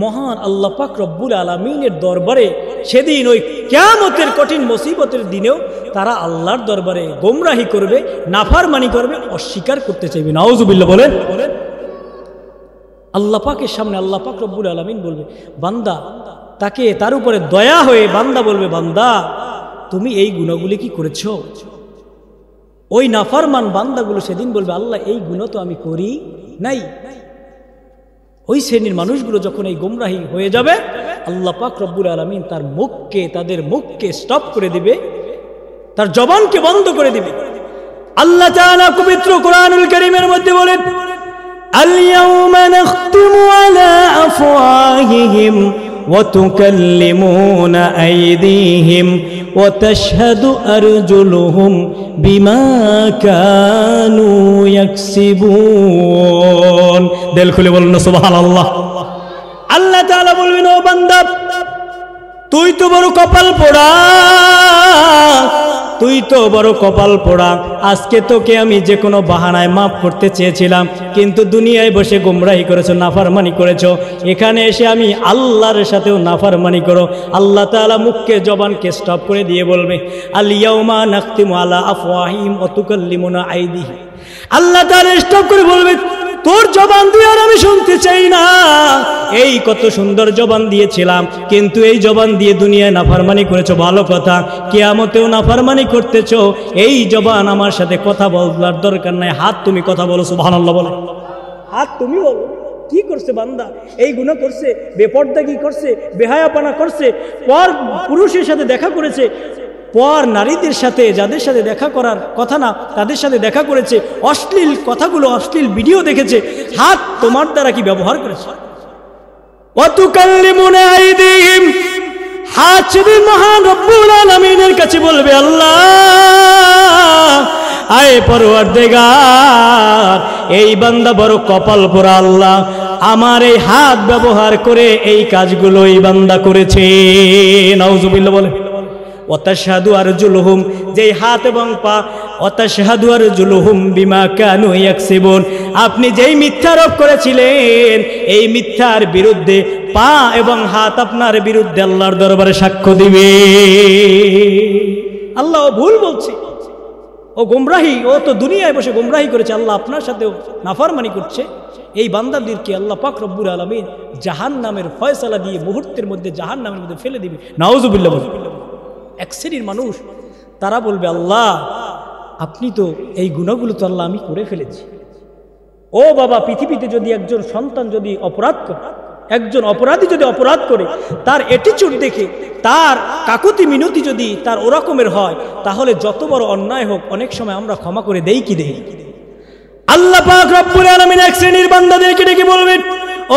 মহান আল্লাহ পাক রব্বুল আলামিনের দরবারে সেদিন ওই কিয়ামতের কঠিন মুসিবতের দিনেও তারা আল্লাহর দরবারে গোমরাহি করবে, নাফরমানি করবে, অস্বীকার করতে চাইবে। নাউজুবিল্লাহ বলেন। আল্লাহ পাকের সামনে আল্লাহ পাক রব্বুল আলামিন বলবে বান্দা, তাকে তার উপরে দয়া হয়ে বান্দা বলবে, বান্দা তুমি এই গুনাহগুলি কি করেছো? ওই নাফরমান বান্দাগুলো সেদিন বলবে, আল্লাহ এই গুনাহ তো আমি করি নাই। ওই শ্রেণীর মানুষগুলো যখন এই গোমরাহি হয়ে যাবে, আল্লাহ পাক রব্বুল আলামিন তার মুখকে, তাদের মুখকে স্টপ করে দিবে, তার জবানকে বন্ধ করে দিবে। আল্লাহ তাআলা পবিত্র কোরআনুল কারীমের মধ্যে বলেন, আল-ইয়াওমা নাখতিমু আলা আফওয়াহিহিম ওয়া তুকাল্লিমুনা আইদিহিম ওয়া তাশহাদু আরজুলুহুম বিমা কানু ইয়াকসিবুন। দিল খুলে বলুন সুবহানাল্লাহ। আল্লাহ তাআলা বলবেন, ও বান্দা, তুই তো বড় কপাল পোড়া, তুই তো বড় কপাল পোড়া। আজকে তোকে আমি যে কোনো বাহানায় মাফ করতে চেয়েছিলাম, কিন্তু দুনিয়ায় বসে গোমরাহি করেছো, নাফরমানি করেছো। এখানে এসে আমি আল্লাহর সাথেও নাফরমানি করো। আল্লাহ তাআলা মুখকে, জবানকে স্টপ করে দিয়ে বলবে, আল ইয়াউমা নাখতিমু আলা আফওয়াহিহিম ওয়া তুকাল্লিমুনা আইদিহিম। আল্লাহ তাআলা স্টপ করে বলবে, তোর জবান দিয়ে আর আমি শুনতে চাই না। এই কত সুন্দর জবান দিয়েছিলাম, কিন্তু এই জবান দিয়ে দুনিয়ায় নাফরমানি করেছো, ভালো কথা। কিয়ামতেও নাফরমানি করতেছো। এই জবান আমার সাথে কথা বলার দরকার নাই। হাত তুমি কথা বলো, সুবহানাল্লাহ বলো। হাত তুমি বলো, কি করছে বান্দা? এই গুনাহ করছে, বেপরদাগি করছে, বেহায়াপনা করছে, পর পুরুষের সাথে দেখা করেছে, পর নারীদের সাথে, যাদের সাথে দেখা করার কথা না তাদের সাথে দেখা করেছে, অশ্লীল কথাগুলো, অশ্লীল ভিডিও দেখেছে। হাত তোমার দ্বারা কি ব্যবহার করেছে? ওয়া তুকাল্লিমুনা আইদিহিম। হাত সেদিন মহান রব্বুল আলামিনের কাছে বলবে, আল্লাহ, আয়ে পরওয়ারদিগার, এই বান্দা বড় কপাল পোড়া। আল্লাহ, আমার এই হাত ব্যবহার করে এই কাজগুলো এই বান্দা করেছে। নাউজুবিল্লাহ বলে। ওয়াতাশহাদু আরজুলুহুম, যেই হাত এবং পা, ওয়াতাশহাদু আরজুলুহুম বিমা কানু ইয়াকসিবুন, আপনি যেই মিথ্যারোপ করেছিলেন, এই মিথ্যার বিরুদ্ধে পা এবং হাত আপনার বিরুদ্ধে আল্লাহর দরবারে সাক্ষ্য দিবে। আল্লাহ ও ভুল বলছে, ও গোমরাহি, ও তো দুনিয়ায় বসে গোমরাহি করেছে, আল্লাহ আপনার সাথেও নাফরমানি করছে। এই বান্দাদেরকে আল্লাহ পাক রব্বুল আলামিন জাহান্নামের ফয়সালা দিয়ে মুহূর্তের মধ্যে জাহান্নামের মধ্যে ফেলে দিবে। নাউজুবিল্লাহ। এক শ্রেণীর মানুষ তারা বলবে, আল্লাহ আপনি তো এই গুনাহগুলো তো আল্লাহ আমি করে ফেলেছি। ও বাবা, পৃথিবীতে যদি একজন সন্তান যদি অপরাধ করে, একজন অপরাধী যদি অপরাধ করে, তার অ্যাটিটিউড দেখে, তার কাকুতি মিনতি যদি তার ওরকমের হয়, তাহলে যত বড় অন্যায় হোক অনেক সময় আমরা ক্ষমা করে দেই কি দেই? আল্লাহ পাক রব্বুল আলামিন এক শ্রেণীর বান্দাদেরকে ডেকে বলবেন,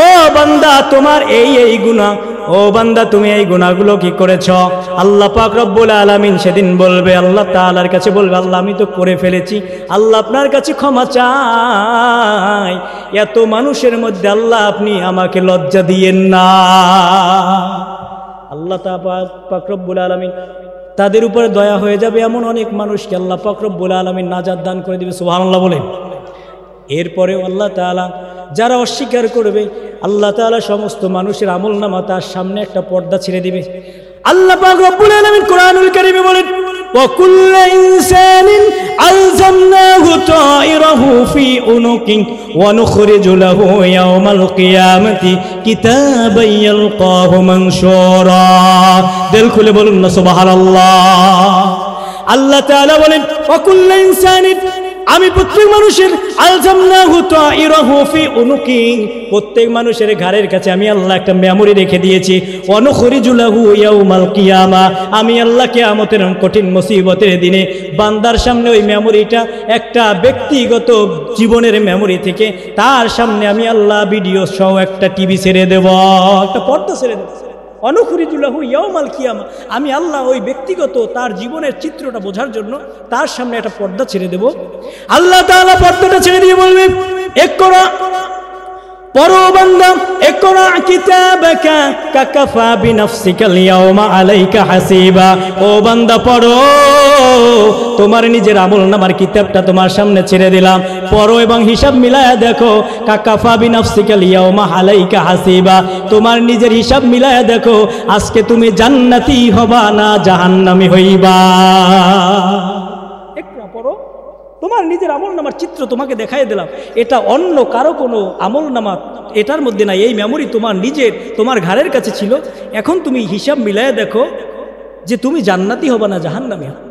ও বান্দা তোমার এই এই গুনাহ, ও বান্দা তুমি এই গুনাহগুলো কি করেছ? আল্লাহ পাক রব্বুল আলামিন সেদিন বলবে, আল্লাহ তাআলার কাছে বলবে, আল্লাহ আমি তো করে ফেলেছি, আল্লাহ আপনার কাছে ক্ষমা চাই। এত মানুষের মধ্যে আল্লাহ আপনি আমাকে লজ্জা দিয়েন না। আল্লাহ পাক রব্বুল আলামিন তাদের উপরে দয়া হয়ে যাবে, এমন অনেক মানুষকে আল্লাহ পাক রব্বুল আলামিন নাজাত দান করে দিবে। সুবহানাল্লাহ বলে। এরপরেও আল্লাহ তাআলা যারা অস্বীকার করবে, আল্লাহ তাআলা সমস্ত মানুষের আমলনামা তার সামনে একটা পর্দা ছেড়ে দিবে। আল্লাহ পাক রব্বুল আলামিন কোরআনুল কারীমে বলেন, ওয়া কুল্লু ইনসানিন আলজামনাহু তাইরাহু ফি উনুকি ওয়া নুখরিজু লাহু ইয়াওমাল কিয়ামাতি কিতাবান ইয়ালকাহু মানশুরা। দিল খুলে বলুন না সুবহানাল্লাহ। আল্লাহ তাআলা বলেন, ওয়া কুল্লু ইনসানিন, আমি প্রত্যেক মানুষের আলজামনাহু তাইরাহু ফি উনুকি, প্রত্যেক মানুষের ঘাড়ের কাছে আমি আল্লাহ একটা মেমোরি রেখে দিয়েছি। ওয়া নুখরিজু লাহু ইয়াউমাল কিয়ামা, আমি আল্লাহ কিয়ামতের কঠিন মুসিবতের দিনে বান্দার সামনে ওই মেমোরিটা একটা ব্যক্তিগত জীবনের মেমোরি থেকে তার সামনে আমি আল্লাহ ভিডিও সহ একটা টিভি ছেড়ে দেব, একটা পর্দা ছেড়ে দেব। অনুখরিজুল্লাহু ইয়াউমাল কিয়ামা, আমি আল্লাহ ওই ব্যক্তিগত তার জীবনের চিত্রটা বোঝার জন্য তার সামনে একটা পর্দা ছেড়ে দেব। আল্লাহ তাআলা পর্দাটা ছেড়ে দিয়ে বলবে, ইকরা পড়ো বান্দা, ইকরা কিতাবাকা কাকাফা বিনাফসিকাল ইয়াওমা আলাইকা হাসিবা। ও বান্দা পড়ো, তোমার নিজের আমলনামার কিতাবটা তোমার সামনে ছেড়ে দিলাম, পড়ো এবং হিসাব মিলায়া দেখো। কাকাফা বিনাফসিকাল ইয়াওমা আলাইকা হাসিবা, তোমার নিজের হিসাব মিলায়া দেখো, আজকে তুমি জান্নাতি হবা না জাহান্নামী হইবা। একটু পড়ো, তোমার নিজের আমলনামার চিত্র তোমাকে দেখাই দিলাম, এটা অন্য কারো কোনো আমলনামা এটার মধ্যে নাই, এই মেমোরি তোমার নিজের, তোমার ঘরের কাছে ছিল। এখন তুমি হিসাব মিলায়া দেখো যে তুমি জান্নাতি হবা না জাহান্নামী হবা।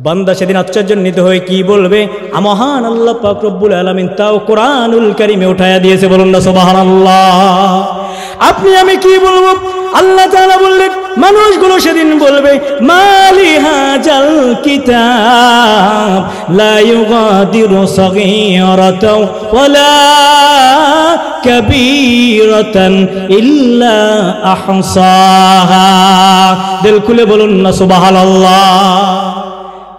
বান্দা সেদিন আশ্চর্যান্বিত হয়ে কি বলবে? মহান আল্লাহ পাক রব্বুল আলামিন তাও কোরআনুল কারীমে উঠায়া দিয়েছে, বলুন না সুবহানাল্লাহ। আপনি আমি কি বলবো? আল্লাহ তাআলা বললেন, মানুষগুলো সেদিন বলবে, মালি হাজাল কিতাব লা ইউগাদিরু সগীরাতাও ওয়ালা কাবীরাতান ইল্লা আহসাহা। দিল খুলে বলুন না সুবহানাল্লাহ।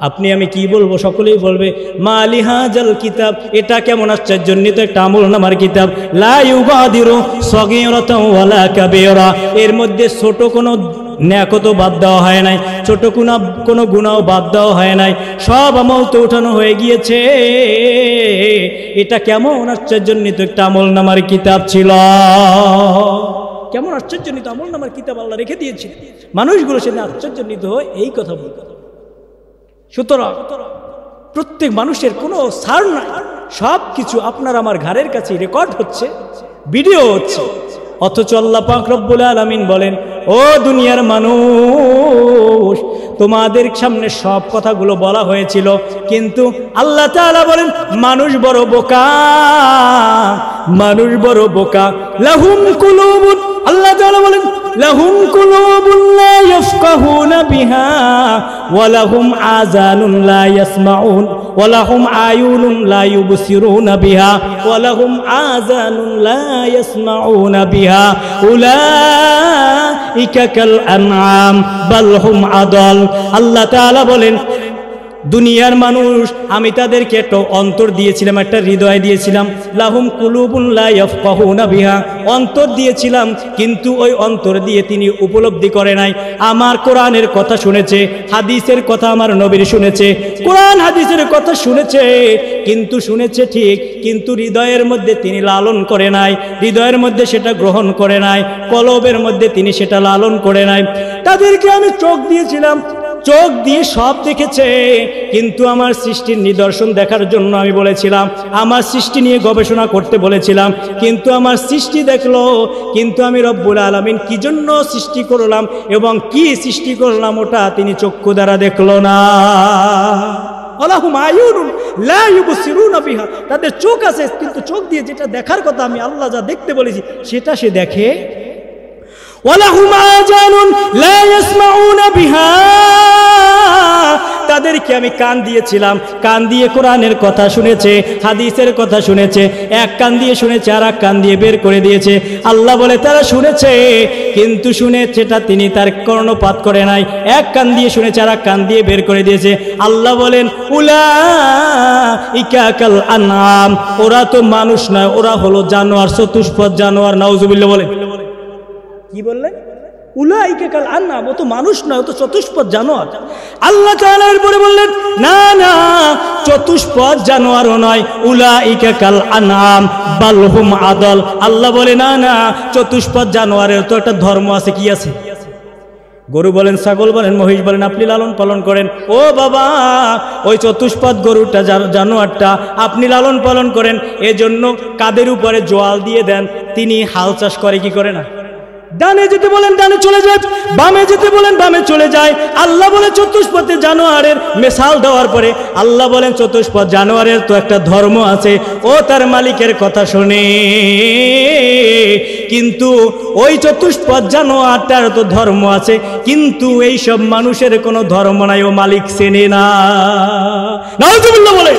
আপনি আমি কি বলবো? সকলেই বলবে, মালি হাজাল কিতাব, এটা কেমন আশ্চর্যান্বিত একটা আমলনামার কিতাব। লা ইউগাদিরু সগীরাতাও ওয়ালা কাবীরা, এর মধ্যে ছোট কোনো নেয়াকত বাদ দেওয়া হয় নাই, ছোট কোনো গুনাহ বাদ দেওয়া হয় নাই, সব আমল তো উঠানো হয়ে গিয়েছে। এটা কেমন আশ্চর্যান্বিত একটা আমলনামার কিতাব ছিল। কেমন আশ্চর্যান্বিত আমলনামার কিতাব আল্লাহ রেখে দিয়েছে। মানুষগুলো সেদিন আশ্চর্যান্বিত হয় এই কথা বলতে। সুতরাং প্রত্যেক মানুষের কোনো ছাড় নাই, সব কিছু আপনার আমার ঘরের কাছে রেকর্ড হচ্ছে, ভিডিও হচ্ছে। অথচ আল্লাহ পাক রব্বুল আলামিন বলেন, ও দুনিয়ার মানুষ, তোমাদের সামনে সব কথাগুলো বলা হয়েছিল, কিন্তু আল্লাহ তাআলা বলেন মানুষ বড় বোকা, মানুষ বড় বোকা। লাহুম কুলুবুন, আল্লাহ তাআলা বলেন লাহুম কুলুবুন লা ইয়াফকাহুনা বিহা ওয়া লাহুম আযানুন লা ইয়াসমাউন ওয়া লাহুম আয়ুনুন লা ইউবসিরুনা বিহা ওয়া লাহুম আযানুন লা ইয়াসমাউনা বিহা উলাইকা কাল আনআম বাল হুম আদাল। আল্লাহ তাআলা বলেন, দুনিয়ার মানুষ আমি তাদেরকে একটা অন্তর দিয়েছিলাম, একটা হৃদয় দিয়েছিলাম। লাহুম কুলুবুন লা ইয়াফকাহুনা বিহা, অন্তর দিয়েছিলাম, কিন্তু ওই অন্তর দিয়ে তিনি উপলব্ধি করে নাই। আমার কোরআনের কথা শুনেছে, হাদিসের কথা আমার নবীর শুনেছে, কোরআন হাদিসের কথা শুনেছে, কিন্তু শুনেছে ঠিক, কিন্তু হৃদয়ের মধ্যে তিনি লালন করে নাই, হৃদয়ের মধ্যে সেটা গ্রহণ করে নাই, কলবের মধ্যে তিনি সেটা লালন করে নাই। তাদেরকে আমি চোখ দিয়েছিলাম, চোখ দিয়ে সব দেখেছে, কিন্তু আমার সৃষ্টির নিদর্শন দেখার জন্য আমি বলেছিলাম, আমার সৃষ্টি নিয়ে গবেষণা করতে বলেছিলাম, কিন্তু আমার সৃষ্টি দেখলো, কিন্তু আমি রব্বুল আলামিন কি জন্য সৃষ্টি করলাম এবং কি সৃষ্টি করলাম ওটা তিনি চক্ষু দ্বারা দেখলো না। ওয়ালাহুম আয়ুনুন লা ইউবসিরুনা বিহা, তাদের চোখ আছে, কিন্তু চোখ দিয়ে যেটা দেখার কথা আমি আল্লাহ যা দেখতে বলেছি সেটা সে দেখে। ওয়ালাহুম আযানুন লা ইয়াসমাউনা বিহা, তাদেরকে আমি কান দিয়েছিলাম, কান দিয়ে কোরআনের কথা শুনেছে, হাদিসের কথা শুনেছে, এক কান দিয়ে শুনেছে আর এক কান দিয়ে বের করে দিয়েছে। আল্লাহ বলে তারা শুনেছে, কিন্তু শুনেছেটা তিনি তার কর্ণপাত করে নাই, এক কান দিয়ে শুনেছে আর এক কান দিয়ে বের করে দিয়েছে। আল্লাহ বলেন উলাইকা কাল আনআম, ওরা তো মানুষ নয়, ওরা হলো জানোয়ার, চতুষ্পদ জানোয়ার। নাউজুবিল্লাহ বলেন। কি বললেন? উলাইকা কাল আনআম, ও তো মানুষ নয়, ও তো চতুষ্পদ জানোয়ার। আল্লাহ তাআলা এরপরে বললেন না না, চতুষ্পদ জানোয়ারও নয়, উলাইকা কাল আনআম বাল হুম আদাল। আল্লাহ বলে না না, চতুষ্পদ জানোয়ারের তো একটা ধর্ম আছে। কি আছে? গরু বলেন, ছাগল বলেন, মহিষ বলেন, আপনি লালন পালন করেন। ও বাবা, ওই চতুষ্পদ গরুটা জানোয়ারটা আপনি লালন পালন করেন, এজন্য কাদের উপরে জোয়াল দিয়ে দেন, তিনি হাল চাষ করে কি করে না? ডানে যেতে বলেন ডানে চলে যায়, বামে যেতে বলেন বামে চলে যায়। আল্লাহ বলে চতুষ্পদে জানোয়ারের মিসাল দেওয়ার পরে আল্লাহ বলেন চতুষ্পদ জানোয়ারের তো একটা ধর্ম আছে, ও তার মালিকের কথা শুনে, কিন্তু ওই চতুষ্পদ জানোয়ারটার তো ধর্ম আছে, কিন্তু এই সব মানুষের কোনো ধর্ম নাই, ও মালিক চেনে না। নাউজুবিল্লাহ বলে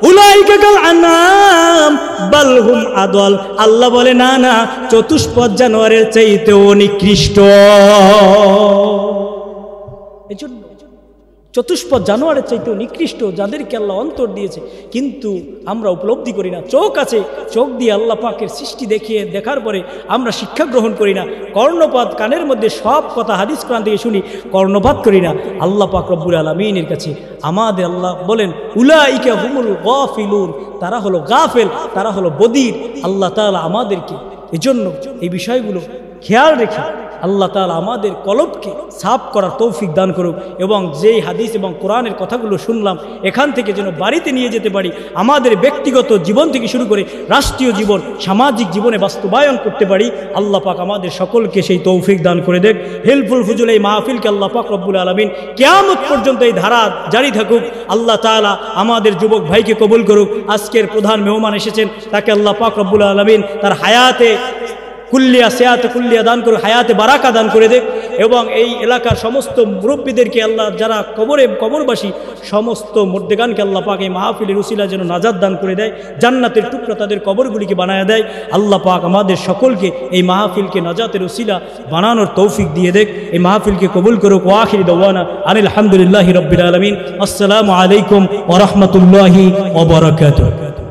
উলাইকা কাল আনআম বাল হুম আদাল। আল্লাহ বলে না না, চতুষ্পদ জানোয়ারের চাইতেও নিকৃষ্ট। এজন্য চতুষ্পদ জানোয়ারের চাইতেও নিকৃষ্ট যাদেরকে আল্লাহ অন্তর দিয়েছে, কিন্তু আমরা উপলব্ধি করি না। চোখ আছে, চোখ দিয়ে আল্লাহ পাকের সৃষ্টি দেখার পরে আমরা শিক্ষা গ্রহণ করি না। কর্ণপাত, কানের মধ্যে সব কথা হাদিস কোরআন থেকে শুনি, কর্ণপাত করি না। আল্লাহ পাক রব্বুল আলামিনের কাছে আমাদের আল্লাহ বলেন উলাইকা হুমুল গাফিলুন, তারা হলো গাফেল, তারা হলো বদির। আল্লাহ তাআলা আমাদেরকে এজন্য এই বিষয়গুলো খেয়াল রেখে আল্লাহ তাআলা আমাদের কলবকে সাফ করার তৌফিক দান করুক, এবং যেই হাদিস এবং কোরআনের কথাগুলো শুনলাম এখান থেকে যেন বাড়িতে নিয়ে যেতে পারি, আমাদের ব্যক্তিগত জীবন থেকে শুরু করে রাষ্ট্রীয় জীবন, সামাজিক জীবনে বাস্তবায়ন করতে পারি। আল্লাহ পাক আমাদের সকলকে সেই তৌফিক দান করে দেখ। হেল্পফুল ফুজুল এই মাহফিলকে আল্লাহ পাক রব্বুল আলামিন কিয়ামত পর্যন্ত এই ধারা জারি থাকুক। আল্লাহ তাআলা আমাদের যুবক ভাইকে কবুল করুক। আজকের প্রধান মেহমান এসেছেন, তাকে আল্লাহ পাক রব্বুল আলামিন তার হায়াতে কুল্লিয়া সেয়াতে কুল্লিয়া দান করে, হায়াতে বারাকা দান করে দেখ, এবং এই এলাকার সমস্ত মুরব্বীদেরকে আল্লাহ, যারা কবরবাসী সমস্ত মুর্দেগানকে আল্লাহ পাক এই মাহফিলের উসিলা যেন নাজাত দান করে দেয়, জান্নাতের টুকরা তাদের কবরগুলিকে বানায় দেয়। আল্লাহ পাক আমাদের সকলকে এই মাহফিলকে নাজাতের উসিলা বানানোর তৌফিক দিয়ে দেখ। এই মাহফিলকে কবুল করুক। ওয়া আখির দাওয়ানা আনিল হামদুলিল্লাহি রাব্বিল আলামিন। আসসালামু আলাইকুম ওয়া রাহমাতুল্লাহি ওয়া বারাকাতুহু।